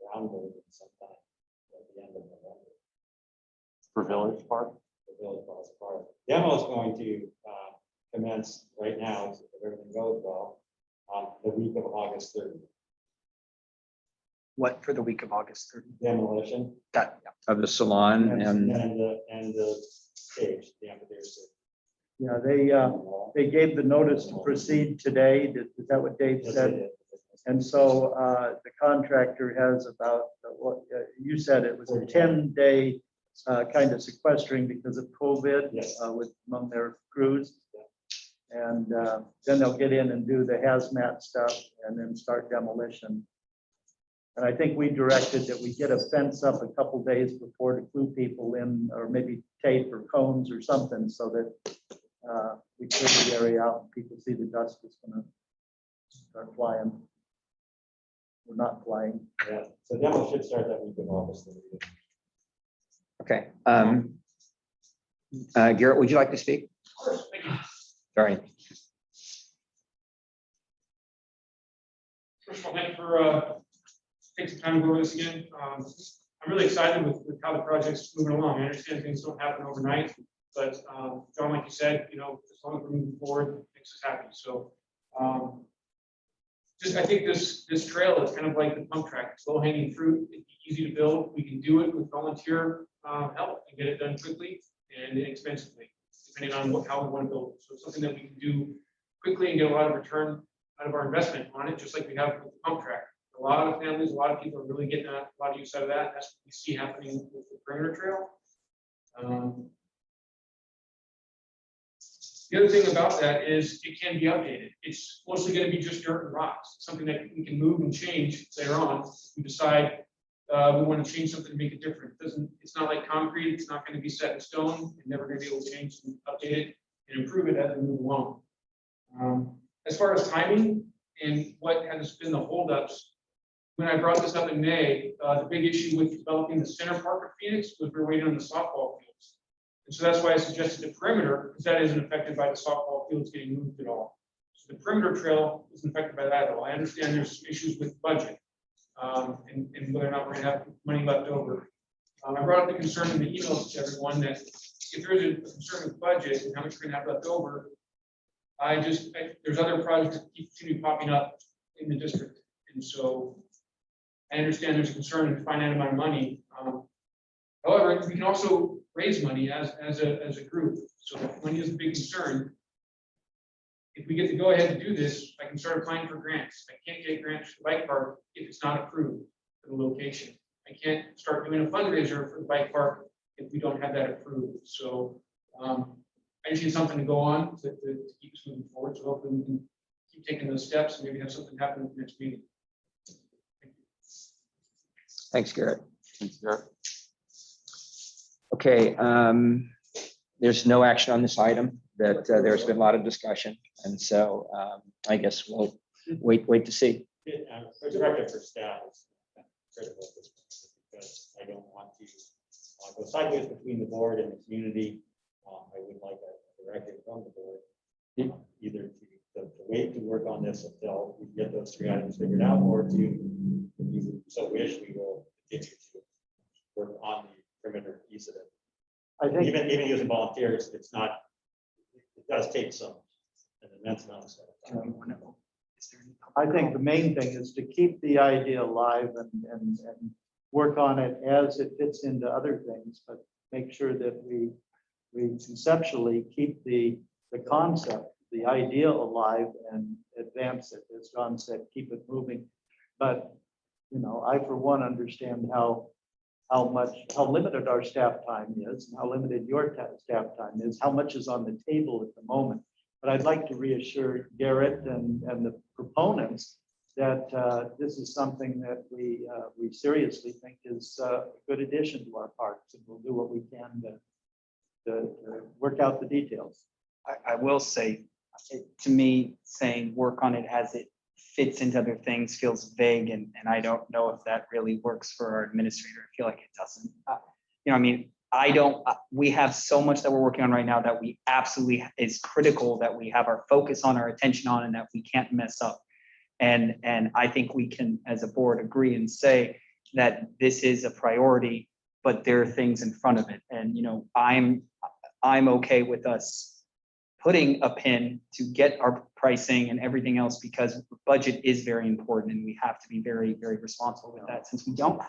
groundbreaking sometime at the end of November. For Village Park. The Village Park. Demo is going to commence right now, if everything goes well, the week of August 30th. What for the week of August 30th? Demolition Got it. Of the salon and and the stage, the amphitheater stage. Yeah, they gave the notice to proceed today. Is that what Dave Yes, said? it is. And so the contractor has about, what you said, it was a 10-day kind of sequestering because of COVID Yes. with among their crews. And then they'll get in and do the hazmat stuff and then start demolition. And I think we directed that we get a fence up a couple days before to clue people in, or maybe tape or cones or something, so that we clear the area out and people see the dust is gonna start flying. We're not flying. Yeah, so demo should start that week of August 30th. okay. Garrett, would you like to speak? Of course, thank you. Sorry. First of all, thank you for taking some time to go over this again. I'm really excited with how the project's moving along. I understand things don't happen overnight, but John, like you said, you know, as long as we're moving forward, it makes us happy. So just I think this trail is kind of like the pump track. It's low hanging fruit. It's easy to build. We can do it with volunteer help and get it done quickly and inexpensively, depending on how we want to build it. So it's something that we can do quickly and get a lot of return out of our investment on it, just like we have with the pump track. A lot of families, a lot of people are really getting a lot of use out of that. That's what we see happening with the perimeter trail. The other thing about that is it can be updated. It's mostly going to be just dirt and rocks, something that we can move and change later on. If we decide we want to change something to make it different. It's not like concrete. It's not going to be set in stone. You're never going to be able to change and update it and improve it as we move along. As far as timing and what has been the holdups, when I brought this up in May, the big issue with developing the center park of Phoenix was we're waiting on the softball fields. And so that's why I suggested the perimeter, because that isn't affected by the softball fields getting moved at all. So the perimeter trail isn't affected by that at all. I understand there's issues with budget and whether or not we're gonna have money left over. I brought up the concern in the emails to everyone that if there's a concern with budget and how much we're gonna have left over, there's other projects that keep popping up in the district. And so I understand there's a concern with finite amount of money. However, we can also raise money as a group. So if money is a big concern, if we get to go ahead and do this, I can start applying for grants. I can't get grants for the bike park if it's not approved for the location. I can't start doing a fundraiser for the bike park if we don't have that approved. So I just need something to go on to keep us moving forward. So hopefully we can keep taking those steps and maybe have something happen at the next meeting. Thanks, Garrett. Thanks, Garrett. Okay, there's no action on this item, that there's been a lot of discussion. And so I guess we'll wait to see. Directive for staff is critical at this point, because I don't want to go sideways between the board and the community. I would like a directive from the board, either to wait to work on this until we get those three items figured out, or to, if you so wish, we will continue to work on the perimeter piece of it. I think, Even using volunteers, it does take an immense amount of stuff. I think the main thing is to keep the idea alive and work on it as it fits into other things, but make sure that we conceptually keep the concept, the idea alive and advance it. As John said, keep it moving. But, you know, I for one understand how how limited our staff time is, and how limited your staff time is, how much is on the table at the moment. But I'd like to reassure Garrett and the proponents that this is something that we seriously think is a good addition to our parks, and we'll do what we can to work out the details. I will say, to me, saying work on it as it fits into other things feels vague, and I don't know if that really works for our administrator. I feel like it doesn't. I mean, we have so much that we're working on right now that we absolutely is critical that we have our focus on, our attention on, and that we can't mess up. And I think we can, as a board, agree and say that this is a priority, but there are things in front of it. And, I'm okay with us putting a pin to get our pricing and everything else, because budget is very important and we have to be very, very responsible with that, since we don't,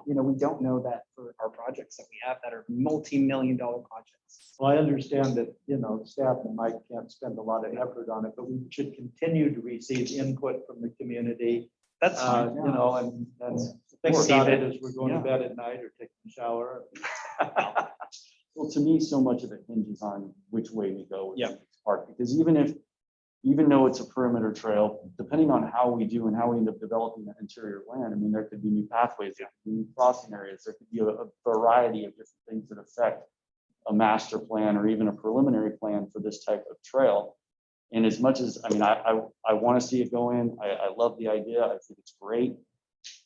we don't know that for our projects that we have that are multi-million-dollar projects. Well, I understand that, staff and Mike can't spend a lot of effort on it, but we should continue to receive input from the community. That's fine. And think Receive about it. it as we're going to bed at night or taking a shower. Well, to me, so much of it hinges on which way we go with Yeah. this park, because even though it's a perimeter trail, depending on how we do and how we end up developing that interior land, I mean, there could be new pathways, there could be new crossing areas, there could be a variety of different things that affect a master plan or even a preliminary plan for this type of trail. And as much as, I want to see it go in, I love the idea, I think it's great.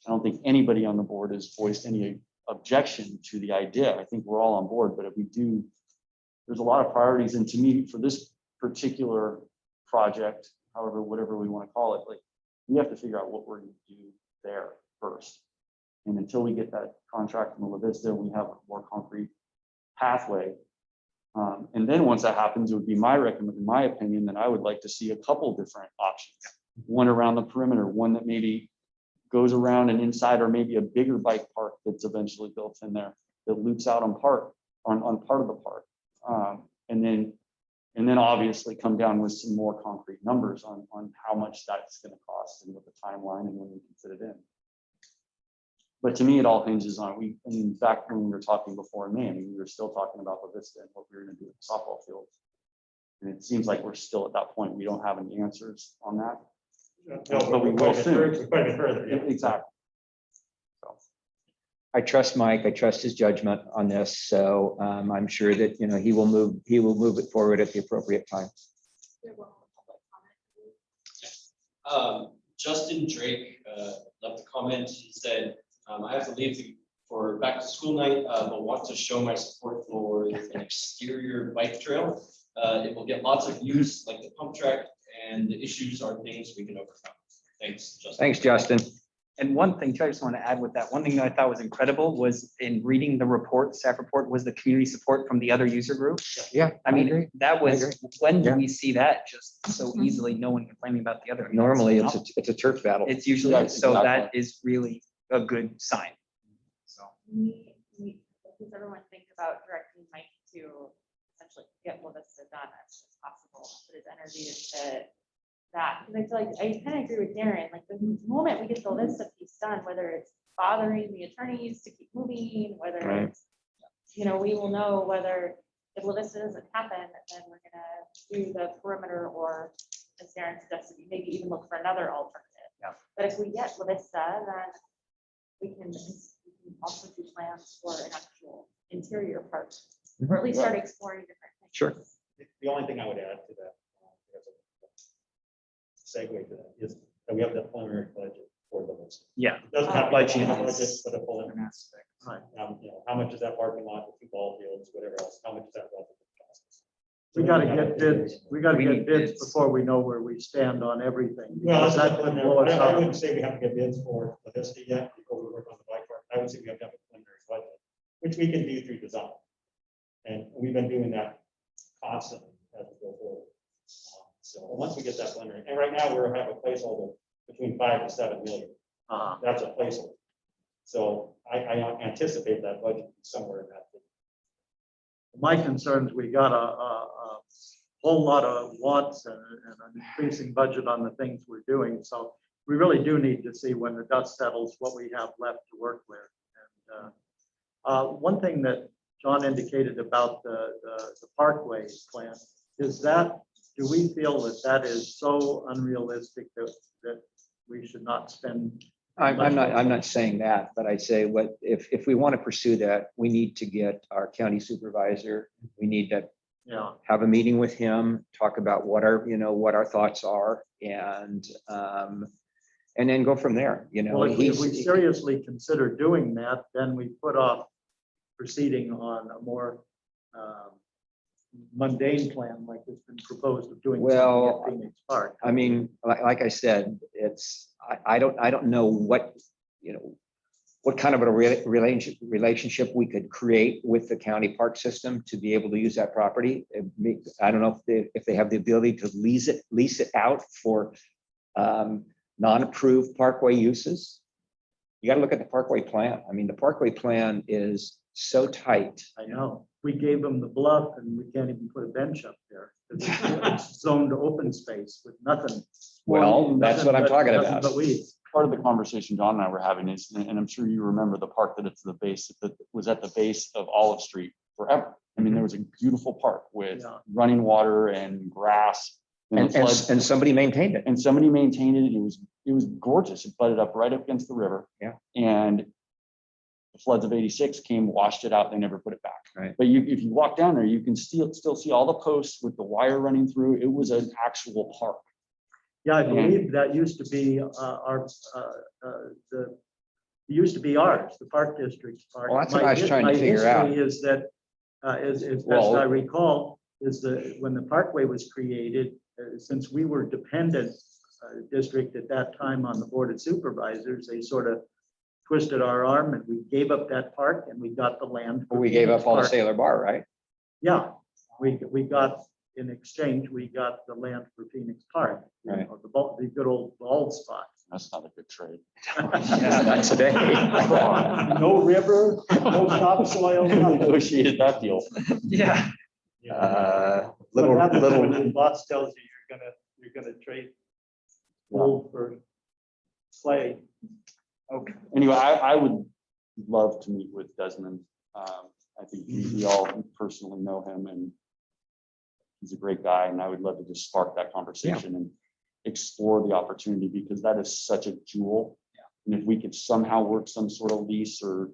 I don't think anybody on the board has voiced any objection to the idea. I think we're all on board, but if we do, there's a lot of priorities. And to me, for this particular project, however, whatever we want to call it, like, we have to figure out what we're going to do there first. And until we get that contract from La Vista, we have a more concrete pathway. And then once that happens, it would be my opinion, that I would like to see a couple different options. One around the perimeter, one that maybe goes around and inside, or maybe a bigger bike park that's eventually built in there that loops out on part of the park. And then obviously come down with some more concrete numbers on how much that's going to cost and what the timeline and when we can fit it in. But to me, it all hinges on, back when we were talking before in May, we were still talking about La Vista and what we were going to do with the softball fields. And it seems like we're still at that point. We don't have any answers on that. But we will soon. Quite a bit further, yeah. Exactly. I trust Mike. I trust his judgment on this. So I'm sure that, he will move it forward at the appropriate time. Justin Drake left a comment. He said, I have to leave for back to school night, but want to show my support for an exterior bike trail. It will get lots of use, like the pump track, and the issues are things we can overcome. Thanks, Justin. Thanks, Justin. And one thing too, I just want to add with that, one thing that I thought was incredible was in reading the staff report, was the community support from the other user group. Yeah, I mean, agree. that agree. was, when do Yeah. we see that just so easily, no one complaining about the other? Normally, it's a turf battle. It's usually, Yeah, so exactly. that is really a good sign. So. Does everyone think about directing Mike to essentially get what this done as soon as possible, put his energy into that? Because I feel like I kind of agree with Darren, like the moment we get the list of piece done, whether it's bothering the attorneys to keep moving, whether Right. it's, we will know whether if Lavista doesn't happen, then we're gonna do the perimeter, or as Darren suggested, maybe even look for another alternative. Yeah. But if we get Lavista, then we can also do plans for an actual interior part, or at least start exploring different things. Sure. The only thing I would add to that, as a segue to that, is that we have the preliminary budget for the list. Yeah. It doesn't have to be Budget a budget, is but a preliminary. an aspect. How much is that parking lot, the 2 ball fields, whatever else, how much is that relative to cost? We got to get bids. We got to We get need bids bids. before we know where we stand on everything. Well, because that's that a could blow us preliminary. I up. wouldn't say we have to get bids for the Vista yet before we work on the bike park. I would say we have to have a preliminary budget, which we can do through design. And we've been doing that constantly as we go forward. So once we get that preliminary, and right now we're have a placeholder between 5 to 7 million. That's a placeholder. So I anticipate that budget somewhere in that. My concern is we got a whole lot of wants and an increasing budget on the things we're doing. So we really do need to see when the dust settles what we have left to work with. one thing that John indicated about the Parkway plan is that, do we feel that that is so unrealistic that we should not spend? I'm not saying that, but I say what, if we want to pursue that, we need to get our county supervisor. We need to Yeah, have a meeting with him, talk about what our thoughts are and then go from there, well, if we he's, seriously consider doing that, then we put off proceeding on a more mundane plan like has been proposed of doing something Well, at Phoenix Park. I mean, like I said, I don't know what kind of a relationship we could create with the county park system to be able to use that property. I don't know if they have the ability to lease it out for non-approved parkway uses. You got to look at the parkway plan. I mean, the parkway plan is so tight. I know, we gave them the bluff and we can't even put a bench up there. It's zoned open space with nothing. Well, that's what I'm Nothing talking nothing about. But weeds. Part of the conversation John and I were having is, and I'm sure you remember the park that it's the base, that was at the base of Olive Street forever. I mean, there was a beautiful park with Yeah. running water and grass. And somebody maintained it. And somebody maintained it. It was gorgeous. It butted up right up against the river. Yeah. And the floods of '86 came, washed it out. They never put it back. Right. But if you walk down there, you can still see all the posts with the wire running through. It was an actual park. Yeah, I believe that used to be used to be ours, the Park District's park. Well, that's what I was trying to My figure out. history is that, as best Well- I recall, is that when the Parkway was created, since we were dependent district at that time on the Board of Supervisors, they sort of twisted our arm and we gave up that park and we got the land. for We gave Phoenix up all the Park. Sailor Bar, right? Yeah, we got, in exchange, we got the land for Phoenix Park. you Right. know, the good old bald spot. That's not a good trade. Yeah, not today. No river, no topsoil, Who nothing. negotiated that deal? Yeah. What happens when Little, the boss tells you you're gonna trade gold for clay? Okay. Anyway, I would love to meet with Desmond. I think we all personally know him and he's a great guy and I would love to just spark that conversation and explore the opportunity because that is such a jewel. And if we could somehow work some sort of lease or,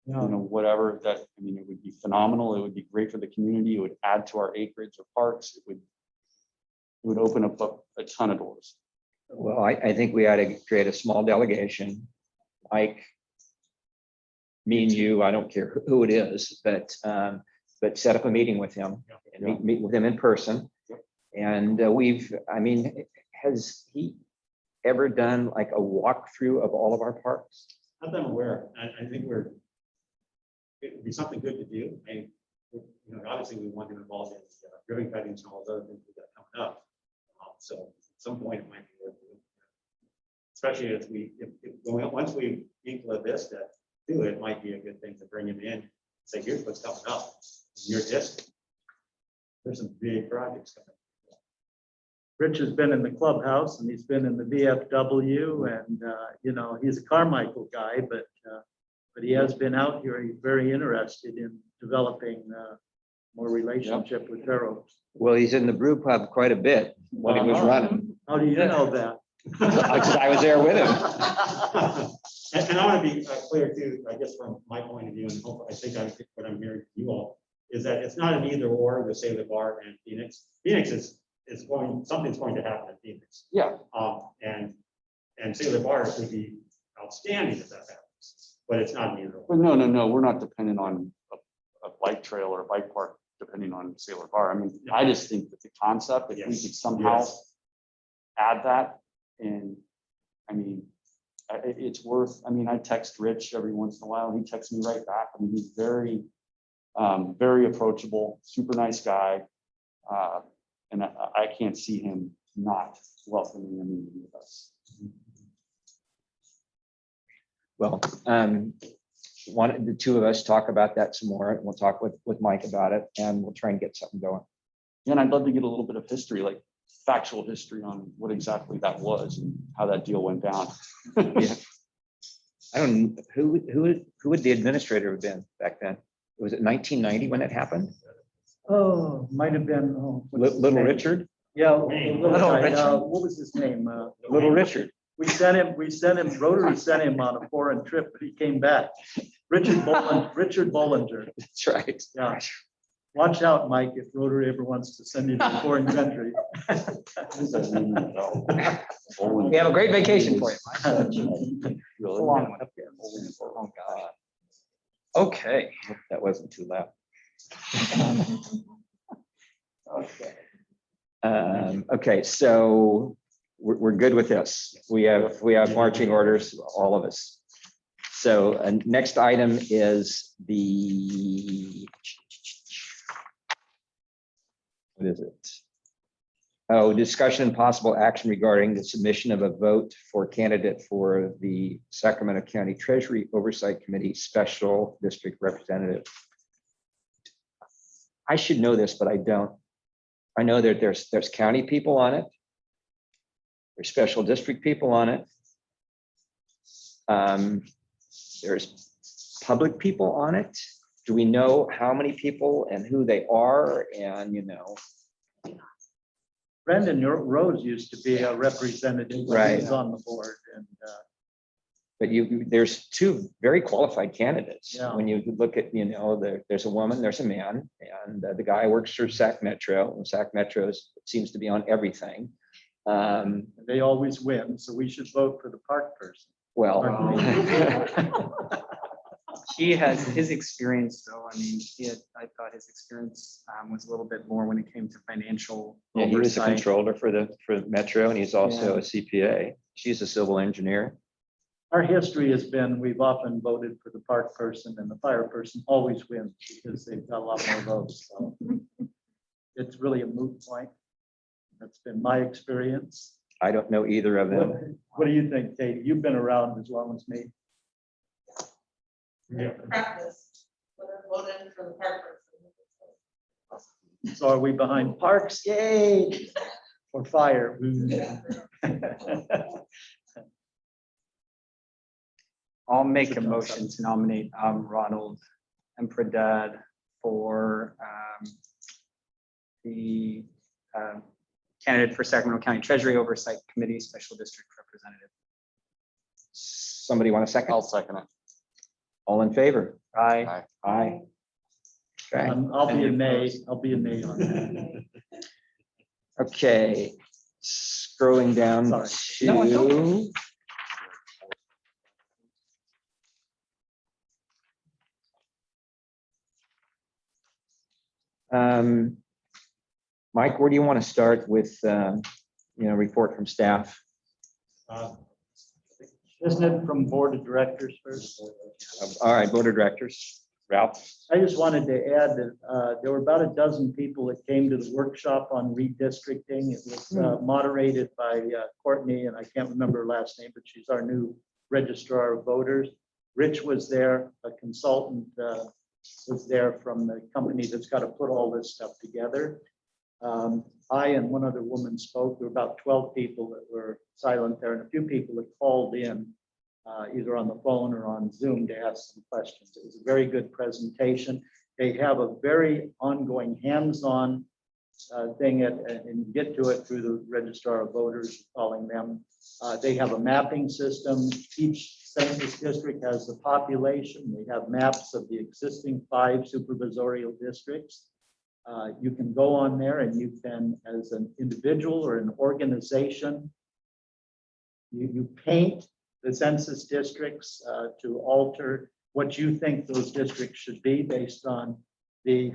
whatever, that, I mean, it would be phenomenal. It would be great for the community. It would add to our acreage of parks. It would open up a ton of doors. well, I think we ought to create a small delegation, Mike, me and you, I don't care who it is, but set up a meeting with him and meet with him in person. And has he ever done like a walkthrough of all of our parks? Not that I'm aware. I think it would be something good to do. Obviously we want to involve in ribbon cuttings and all those other things we got coming up. So at some point it might be worth doing. Especially once we ink La Vista do it, might be a good thing to bring him in. Say, here's what's coming up in your district. There's some big projects coming. Rich has been in the clubhouse and he's been in the VFW and, he's a Carmichael guy, but he has been out here. He's very interested in developing more relationship with Fair Oaks. Well, he's in the brew pub quite a bit when he was running. How do you know that? Because I was there with him. And I want to be clear too, I guess from my point of view, and I think what I'm hearing from you all is that it's not an either or with Sailor Bar and Phoenix. Phoenix is something's going to happen at Phoenix. Yeah. And Sailor Bar would be outstanding if that happens, but it's not an either or. But no, we're not dependent on a bike trail or a bike park, depending on Sailor Bar. I mean, I just think that the concept, if we Yes. could somehow Yes. add that, and I mean, it's worth, I text Rich every once in a while, he texts me right back. I mean, he's very approachable, super nice guy. And I can't see him not welcoming a meeting with us. Well, the two of us talk about that some more. And we'll talk with Mike about it and we'll try and get something going. And I'd love to get a little bit of history, like factual history on what exactly that was and how that deal went down. I don't, who would the administrator have been back then? Was it 1990 when it happened? Oh, might have been. oh, what's his Little name? Richard? Yeah, Little guy, Richard. what was his name? Little Richard. We sent him, Rotary sent him on a foreign trip, but he came back. Richard Bollinger, That's right. yeah. Watch out, Mike, if Rotary ever wants to send you to a foreign country. We have a great vacation for you. Mike. Really? Long one up there. Oh, God. Okay, that wasn't too loud. Okay, so we're good with this. We have marching orders, all of us. So next item is what is it? Oh, discussion and possible action regarding the submission of a vote for candidate for the Sacramento County Treasury Oversight Committee Special District Representative. I should know this, but I don't. I know that there's county people on it. There's special district people on it. There's public people on it. Do we know how many people and who they are? And, you know, Brendan Rose used to be a representative. when he Right. was on the board and, but there's two very qualified candidates. Yeah. When you look at, you know, there's a woman, there's a man, and the guy works for Sac Metro, and Sac Metro seems to be on everything. they always win, so we should vote for the park person. Well, He has his experience, though. I mean, I thought his experience was a little bit more when it came to financial yeah, he was a oversight. controller for Metro, and he's also a CPA. She's a civil engineer. Our history has been, we've often voted for the park person and the fire person always wins because they've got a lot more votes. So it's really a moot point. That's been my experience. I don't know either of them. What do you think, Katie? You've been around as long as me. Practice, whether voting for the park person. So are we behind parks? Yay! Or fire? I'll make a motion to nominate Ronald Empredad for the candidate for Sacramento County Treasury Oversight Committee Special District Representative. Somebody want a second? I'll second it. All in favor? Aye. Aye. Okay. I'll be Any a nay. opposed? I'll be a nay on that. Okay, scrolling down Sorry. to. No, it's okay. Mike, where do you want to start with, report from staff? Isn't it from board of directors first? All right, board of directors. Ralph? I just wanted to add that there were about a dozen people that came to the workshop on redistricting. It was moderated by Courtney, and I can't remember her last name, but she's our new registrar of voters. Rich was there, a consultant was there from the company that's got to put all this stuff together. I and one other woman spoke. There were about 12 people that were silent there, and a few people that called in either on the phone or on Zoom to ask some questions. It was a very good presentation. They have a very ongoing hands-on thing and you get to it through the registrar of voters, calling them. They have a mapping system. Each census district has the population. They have maps of the existing 5 supervisorial districts. You can go on there and you can, as an individual or an organization, you paint the census districts to alter what you think those districts should be based on the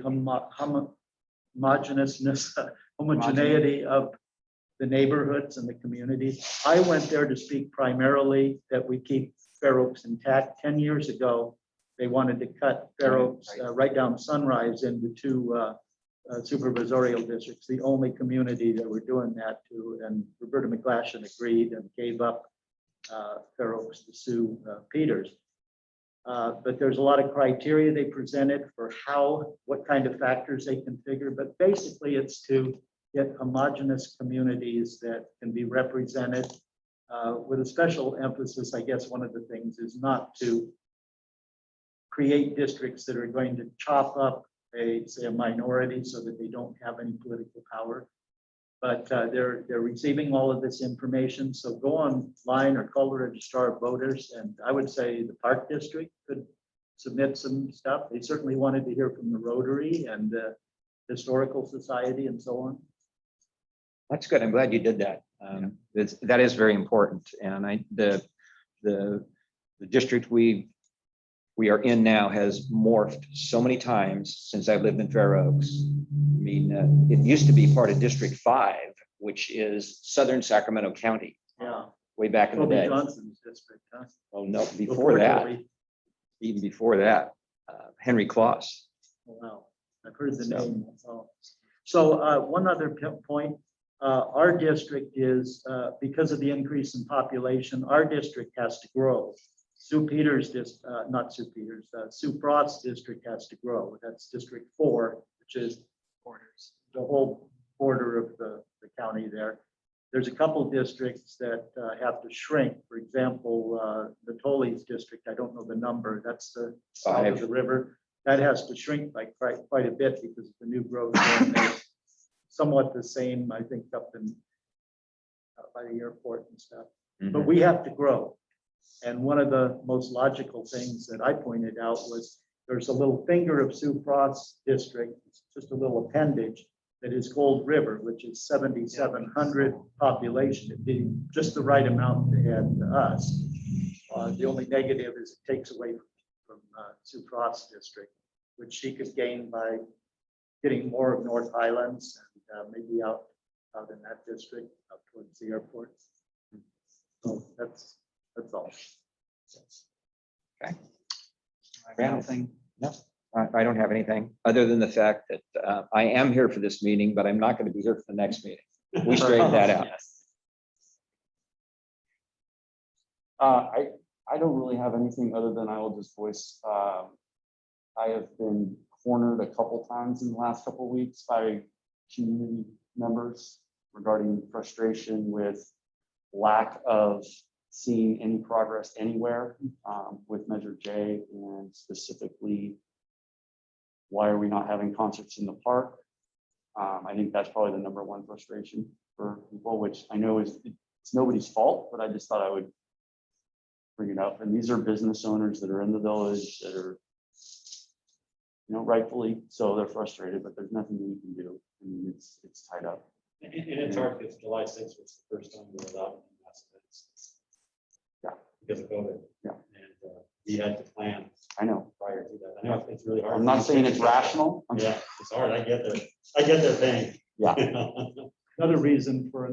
homogeneity of the neighborhoods and the communities. I went there to speak primarily that we keep Fair Oaks intact. 10 years ago, they wanted to cut Fair Oaks right down Sunrise into 2 supervisorial districts, the only community that were doing that to, and Roberta McGlashan agreed and gave up Fair Oaks to Sue Peters. But there's a lot of criteria they presented for what kind of factors they configure, but basically it's to get homogeneous communities that can be represented with a special emphasis, I guess one of the things is not to create districts that are going to chop up say a minority so that they don't have any political power. But they're receiving all of this information. So go online or call the registrar of voters. And I would say the Park District could submit some stuff. They certainly wanted to hear from the Rotary and the Historical Society and so on. That's good. I'm glad you did that. That is very important. And the district we are in now has morphed so many times since I've lived in Fair Oaks. I mean, it used to be part of District 5, which is Southern Sacramento County, Yeah. way back in the Toby day. Johnson's district, huh? Oh, no, before that, Toby. even before that, Henry Kloss. Oh, wow, I've heard the So- name, that's all. So one other point, our district is, because of the increase in population, our district has to grow. Sue Frost's district has to grow. That's District 4, which is the whole border of the county there. There's a couple districts that have to shrink. For example, the Tolley's district, I don't know the number, that's the south of 5. the river. That has to shrink by quite a bit because of the new growth. And there's somewhat the same, I think, up in by the airport and stuff. But we have to grow. And one of the most logical things that I pointed out was there's a little finger of Sue Frost's district, it's just a little appendage that is Gold River, which is 7,700 population. It'd be just the right amount to add to us. The only negative is it takes away from Sue Frost's district, which she could gain by getting more of North Highlands and maybe out in that district, up towards the airport. So that's all. Okay. Anything? I don't have anything other than the fact that I am here for this meeting, but I'm not going to be here for the next meeting. We straightened that out. Yes. I don't really have anything other than I will just voice. I have been cornered a couple times in the last couple of weeks by community members regarding frustration with lack of seeing any progress anywhere with Measure J, and specifically, why are we not having concerts in the park? I think that's probably the number one frustration for people, which I know it's nobody's fault, but I just thought I would bring it up. And these are business owners that are in the village that are, rightfully so, they're frustrated, but there's nothing we can do. I mean, it's tied up. And it's hard because July 6th was the first time we were allowed to do mass events. Yeah. Because of COVID. Yeah. And we had to plan I know. prior to that. I know it's really hard. I'm not saying it's rational. Yeah, it's hard. I get their pain. Yeah. Another reason for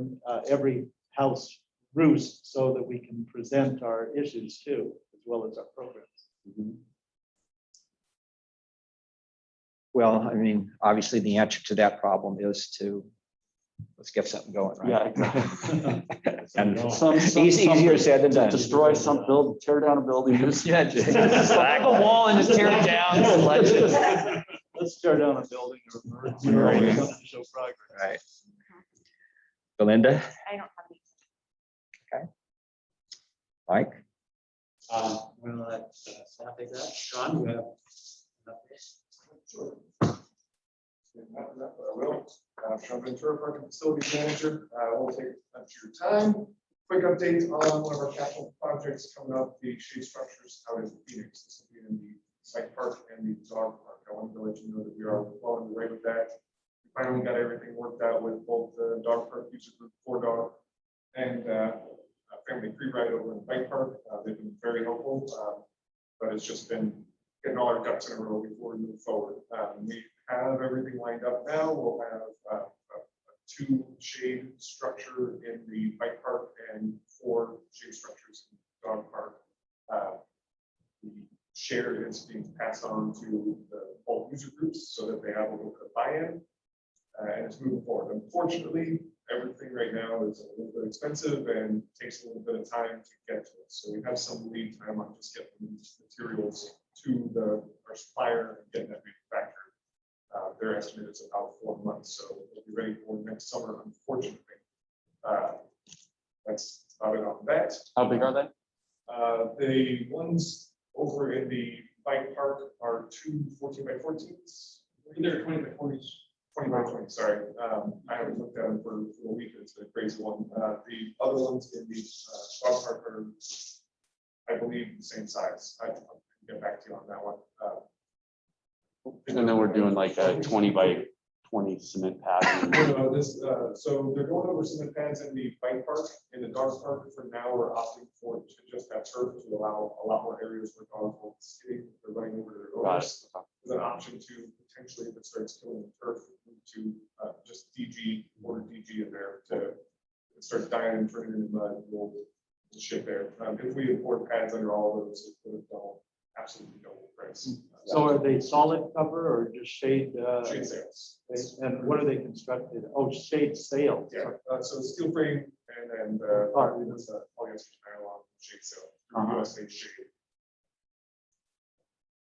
every house roost so that we can present our issues too, as well as our programs. Mhm. Well, I mean, obviously the answer to that problem is let's get something going, right? Yeah. exactly. And Some- easier said than done. Destroy some, tear down a building. Yeah, just slap a wall and just tear it down. and let it- Let's tear down a building or Right. something to show progress. Right. Belinda, I don't have any. Mike, Well, I'll take that. Sean, you have? Sure. I will. Sean Ventura, Park and Facilities Manager. We'll take up to your time. Quick update on one of our capital projects coming up, the shade structures out in Phoenix. This will be in the bike park and the dog park. I wanted to let you know that we are well on the way with that. We finally got everything worked out with both the dog park user group, 4Dog, and Family Free Ride over in the bike park. They've been very helpful, but it's just been getting all our ducks in a row before we move forward. We have everything lined up now. We'll have a 2 shade structure in the bike park and 4 shade structures in the dog park. The share is being passed on to the whole user groups so that they have a little bit of buy-in, and it's moving forward. Unfortunately, everything right now is a little bit expensive and takes a little bit of time to get to it. So we have some lead time on just getting these materials to our supplier and getting that manufactured. Their estimate is about 4 months, so we'll be ready for next summer. Unfortunately, that's comment on that. How big are they? The ones over in the bike park are 2 14 by 14s. They're 20 by 40s. 20 by 20, sorry. I haven't looked at them for a week. It's a crazy one. The other ones in the dog park are, I believe, the same size. I can get back to you on that one. And then we're doing like a 20 by 20 cement pad. So they're going over cement pads in the bike park. In the dog park for now, we're opting for to just have turf to allow a lot more areas where dogs will skate. They're running over to their Got owners. it. There's an option to potentially, if it starts killing the turf, to just DG, order DG in there to, if it starts dying and turning into mud, we'll ship there. If we import pads under all of those, it would double, absolutely double the price. So are they solid cover or just shade? Shade sails. And what are they constructed? Oh, shade sails. Yeah, so steel frame and then polyester nylon shade sail, USA shade.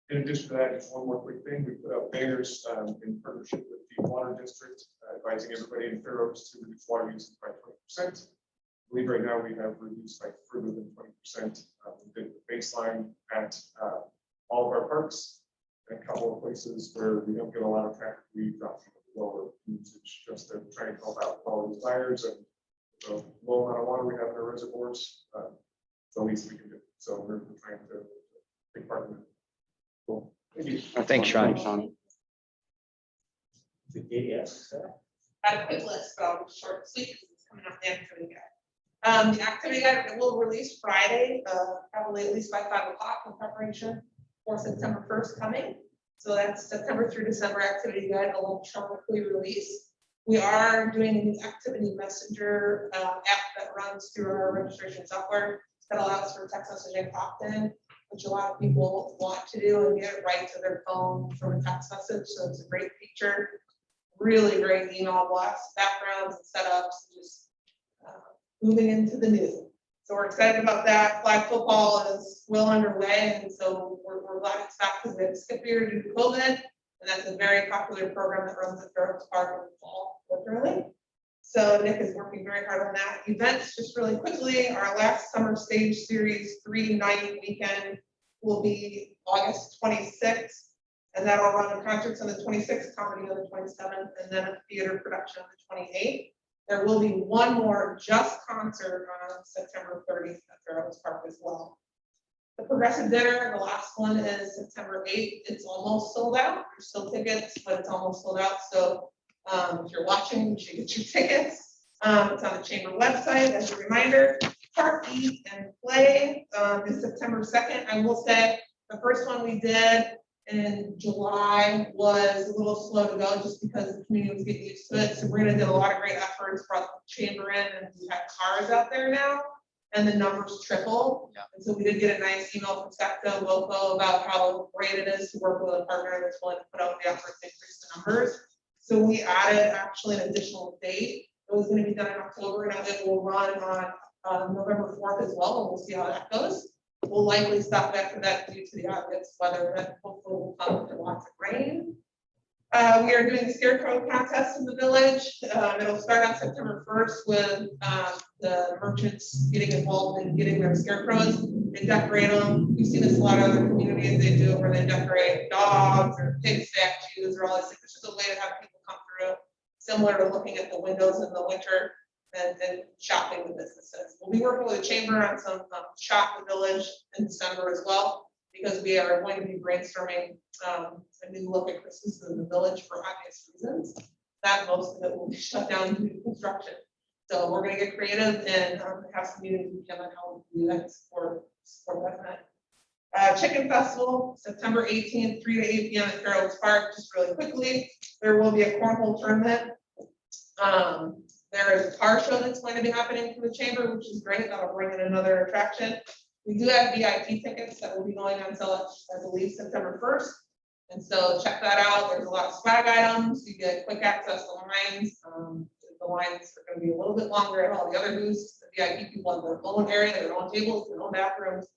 In addition to that, just one more quick thing, we put out banners in partnership with the water district, advising everybody in Fair Oaks to reduce water usage by 20%. I believe right now we have reduced by further than 20%. We did the baseline at all of our parks. And a couple of places where we don't get a lot of traffic, we dropped lower usage just to try and help out quality fires and the low amount of water we have in our reservoirs. The least we can do. So we're trying to take part in it. Cool. Thank you. Thanks, Sean. Yes. I have a quick list, but I'll be short and sweet because it's coming up the activity guide. The activity guide will release Friday, probably at least by 5 o'clock in preparation for September 1st coming. So that's September through December activity guide electronically released. We are doing a new activity messenger app that runs through our registration software that allows for text messaging opt-in, which a lot of people want to do and get it right to their phone from a text message. So it's a great feature. Really great email blast backgrounds and setups, just moving into the new. So we're excited about that. Flag football is well underway, and so we're glad it's back because we had to skip year due to COVID, and that's a very popular program that runs at Fair Oaks Park in the fall, literally. So Nick is working very hard on that. Events, just really quickly, our last summer stage series 3-night weekend will be August 26th, and that'll run concerts on the 26th, comedy on the 27th, and then a theater production on the 28th. There will be one more just concert on September 30th at Fair Oaks Park as well. The Progressive Dinner, the last one is September 8th. It's almost sold out. There's still tickets, but it's almost sold out. So if you're watching, you should get your tickets. It's on the Chamber website as a reminder. Park, Eat, and Play is September 2nd. I will say the first one we did in July was a little slow to go just because the community was getting used to it. So we're gonna do a lot of great efforts, brought the chamber in, and we have cars out there now, and the numbers triple. Yeah. And so we did get a nice email from Secto Loco about how great it is to work with a partner that's willing to put out the effort to increase the numbers. So we added actually an additional date. It was gonna be done in October, and it will run on November 4th as well, and we'll see how that goes. We'll likely stop after that due to the obvious weather that hopefully will come after lots of rain. We are doing the scarecrow contest in the village. It'll start on September 1st with the merchants getting involved in getting their scarecrows. They decorate them. We've seen this a lot of other communities. They do where they decorate dogs or pig statues or all these things. It's just a way to have people come through, similar to looking at the windows in the winter and shopping the businesses. We'll be working with the chamber on some shop the village in December as well, because we are going to be brainstorming a new look at Christmas in the village for obvious reasons. That most of it will be shut down due to construction. So we're going to get creative and have some meetings with them on how we do that for that event. Chicken Festival, September 18th, 3 to 8 p.m. at Fair Oaks Park. Just really quickly, there will be a cornhole tournament. There is a car show that's going to be happening from the chamber, which is great. That'll bring in another attraction. We do have VIP tickets that will be going on sale, I believe, September 1st. And so check that out. There's a lot of swag items. You get quick access to lines. The lines are going to be a little bit longer at all the other booths. The VIP people have their own area, their own tables, their own bathrooms,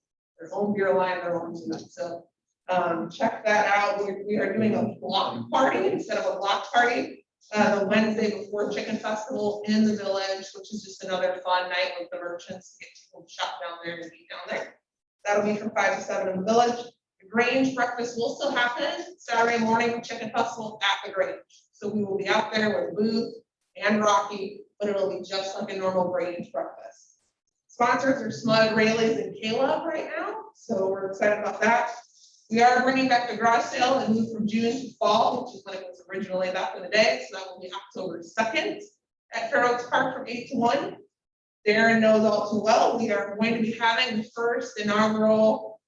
their own beer line, their own food. So check that out. We are doing a block party instead of a block party. the Wednesday before Chicken Festival in the village, which is just another fun night with the merchants to get people to shop down there and eat down there. That'll be from 5 to 7 in the village. The Grange breakfast will still happen Saturday morning with Chicken Festival at the Grange. So we will be out there with Booth and Rocky, but it'll be just like a normal Grange breakfast. Sponsors are Smud, Rayleigh's, and Caleb right now, so we're excited about that. We are bringing back the garage sale and move from June to fall, which is when it was originally back in the day, so that will be October 2nd at Fair Oaks Park from 8 to 1. Darren knows all too well, we are going to be having the first inaugural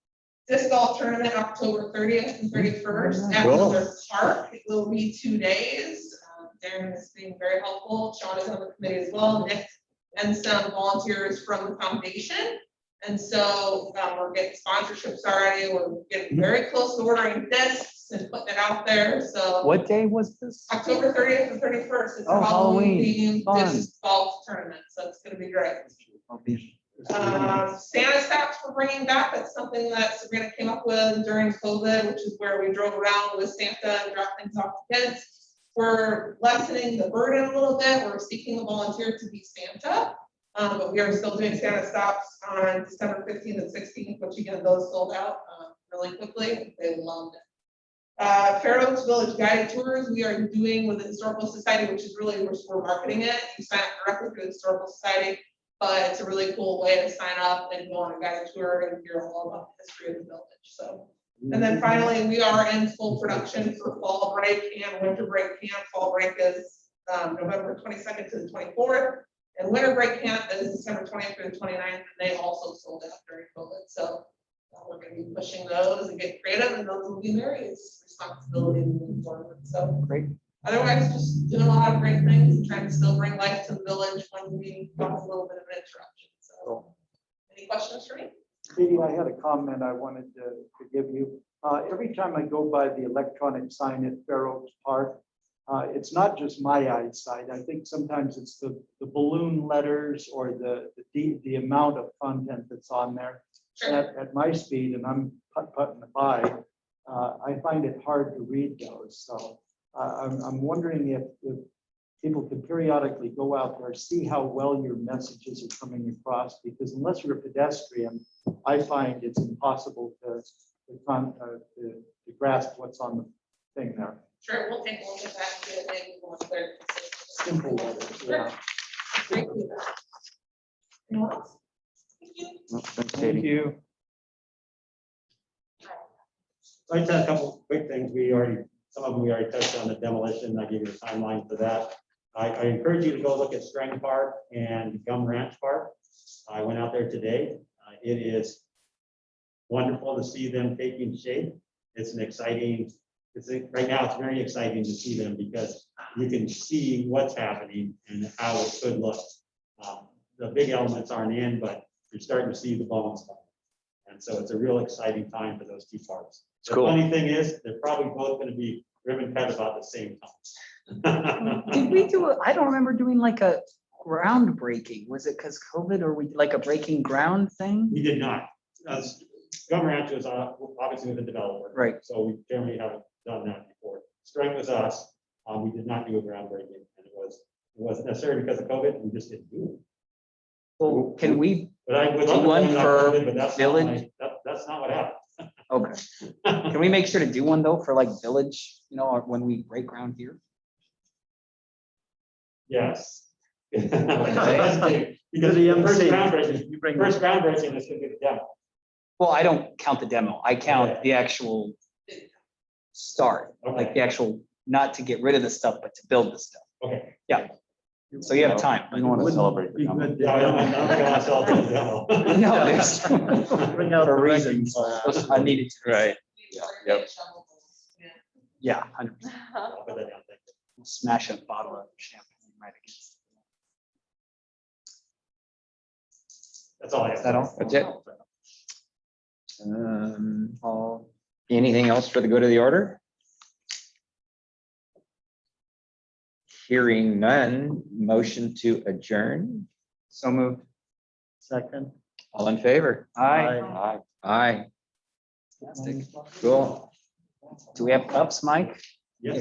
disc golf tournament October 30th and 31st at Cool. Miller Park. It will be 2 days. Darren is being very helpful. Sean is on the committee as well, Nick, and some volunteers from the foundation. And so we're getting sponsorships already. We're getting very close to ordering discs and putting it out there. So What day was this? October 30th and 31st, it's a Oh, Halloween. Halloween Fun. themed disc golf tournament. So it's gonna be great. I'll be- Santa Stops we're bringing back. That's something that Sabrina came up with during COVID, which is where we drove around with Santa and dropped things off to kids. We're lessening the burden a little bit. We're seeking a volunteer to be Santa. But we are still doing Santa Stops on December 15th and 16th, which again, those sold out really quickly. They loved it. Fair Oaks Village guided tours we are doing with the Historical Society, which is really, we're marketing it. You sign up directly through the Historical Society, but it's a really cool way to sign up and go on a guided tour and hear all about the history of the village. So, and then finally, we are in full production for fall break and winter break camp. Fall break is November 22nd to the 24th. And winter break camp is December 20th through the 29th, and they also sold out during COVID. So we're going to be pushing those and get creative, and those will be Mary's responsibility moving forward. So Great. otherwise, just doing a lot of great things and trying to still bring life to the village when we have a little bit of an interruption. So, any questions for me? Katie, I had a comment I wanted to give you. Every time I go by the electronic sign at Fair Oaks Park, it's not just my eyesight. I think sometimes it's the balloon letters or the amount of content that's on there. At my speed, and I'm putting by, I find it hard to read those. So I'm wondering if people could periodically go out there, see how well your messages are coming across, because unless you're a pedestrian, I find it's impossible to grasp what's on the thing there. Sure, we'll take a look at that and get it maybe more clear. Simple letters, yeah. Great. Anyone else? Thank you. Well, thanks, Thank Katie. you. I just had a couple quick things. Some of them we already touched on the demolition. I gave you a timeline for that. I encourage you to go look at Strang Park and Gum Ranch Park. I went out there today. It is wonderful to see them taking shape. It's an exciting, right now it's very exciting to see them because you can see what's happening and how it could look. The big elements aren't in, but you're starting to see the bones. And so it's a real exciting time for those two parks. The Cool. funny thing is, they're probably both going to be ribbon cut about the same time. Did we do I don't remember doing like a groundbreaking. Was it because COVID or we like a breaking ground thing? We did not. Gum Ranch was obviously with the developer. Right. So we generally haven't done that before. Strength was us. We did not do a groundbreaking, and it wasn't necessarily because of COVID. We just didn't do it. Well, can we, But I would Do love to one blame it on for COVID, but that's village? that's not what happened. okay. Can we make sure to do one though for like village, or when we break ground here? Yes. Because The the first MC. groundbreaking, You bring first groundbreaking is going to be the demo. Well, I don't count the demo. I count Okay. the actual start, like the actual, not to get rid of the stuff, but to build the stuff. Okay. So you have time. I don't want to celebrate the Be demo. good. Yeah, I don't think I want to sell the demo. No, there's Bring out for the reasons I needed to. Right. Yep. Yeah, 100%. I'll put that down, thank you. We'll smash a bottle of champagne right against. That's all I have. Is that all? That's it. Anything else for the good of the order? Hearing none, motion to adjourn. So moved. Second. All in favor? Aye. Aye. Fantastic. Cool. Do we have cups, Mike? Yes.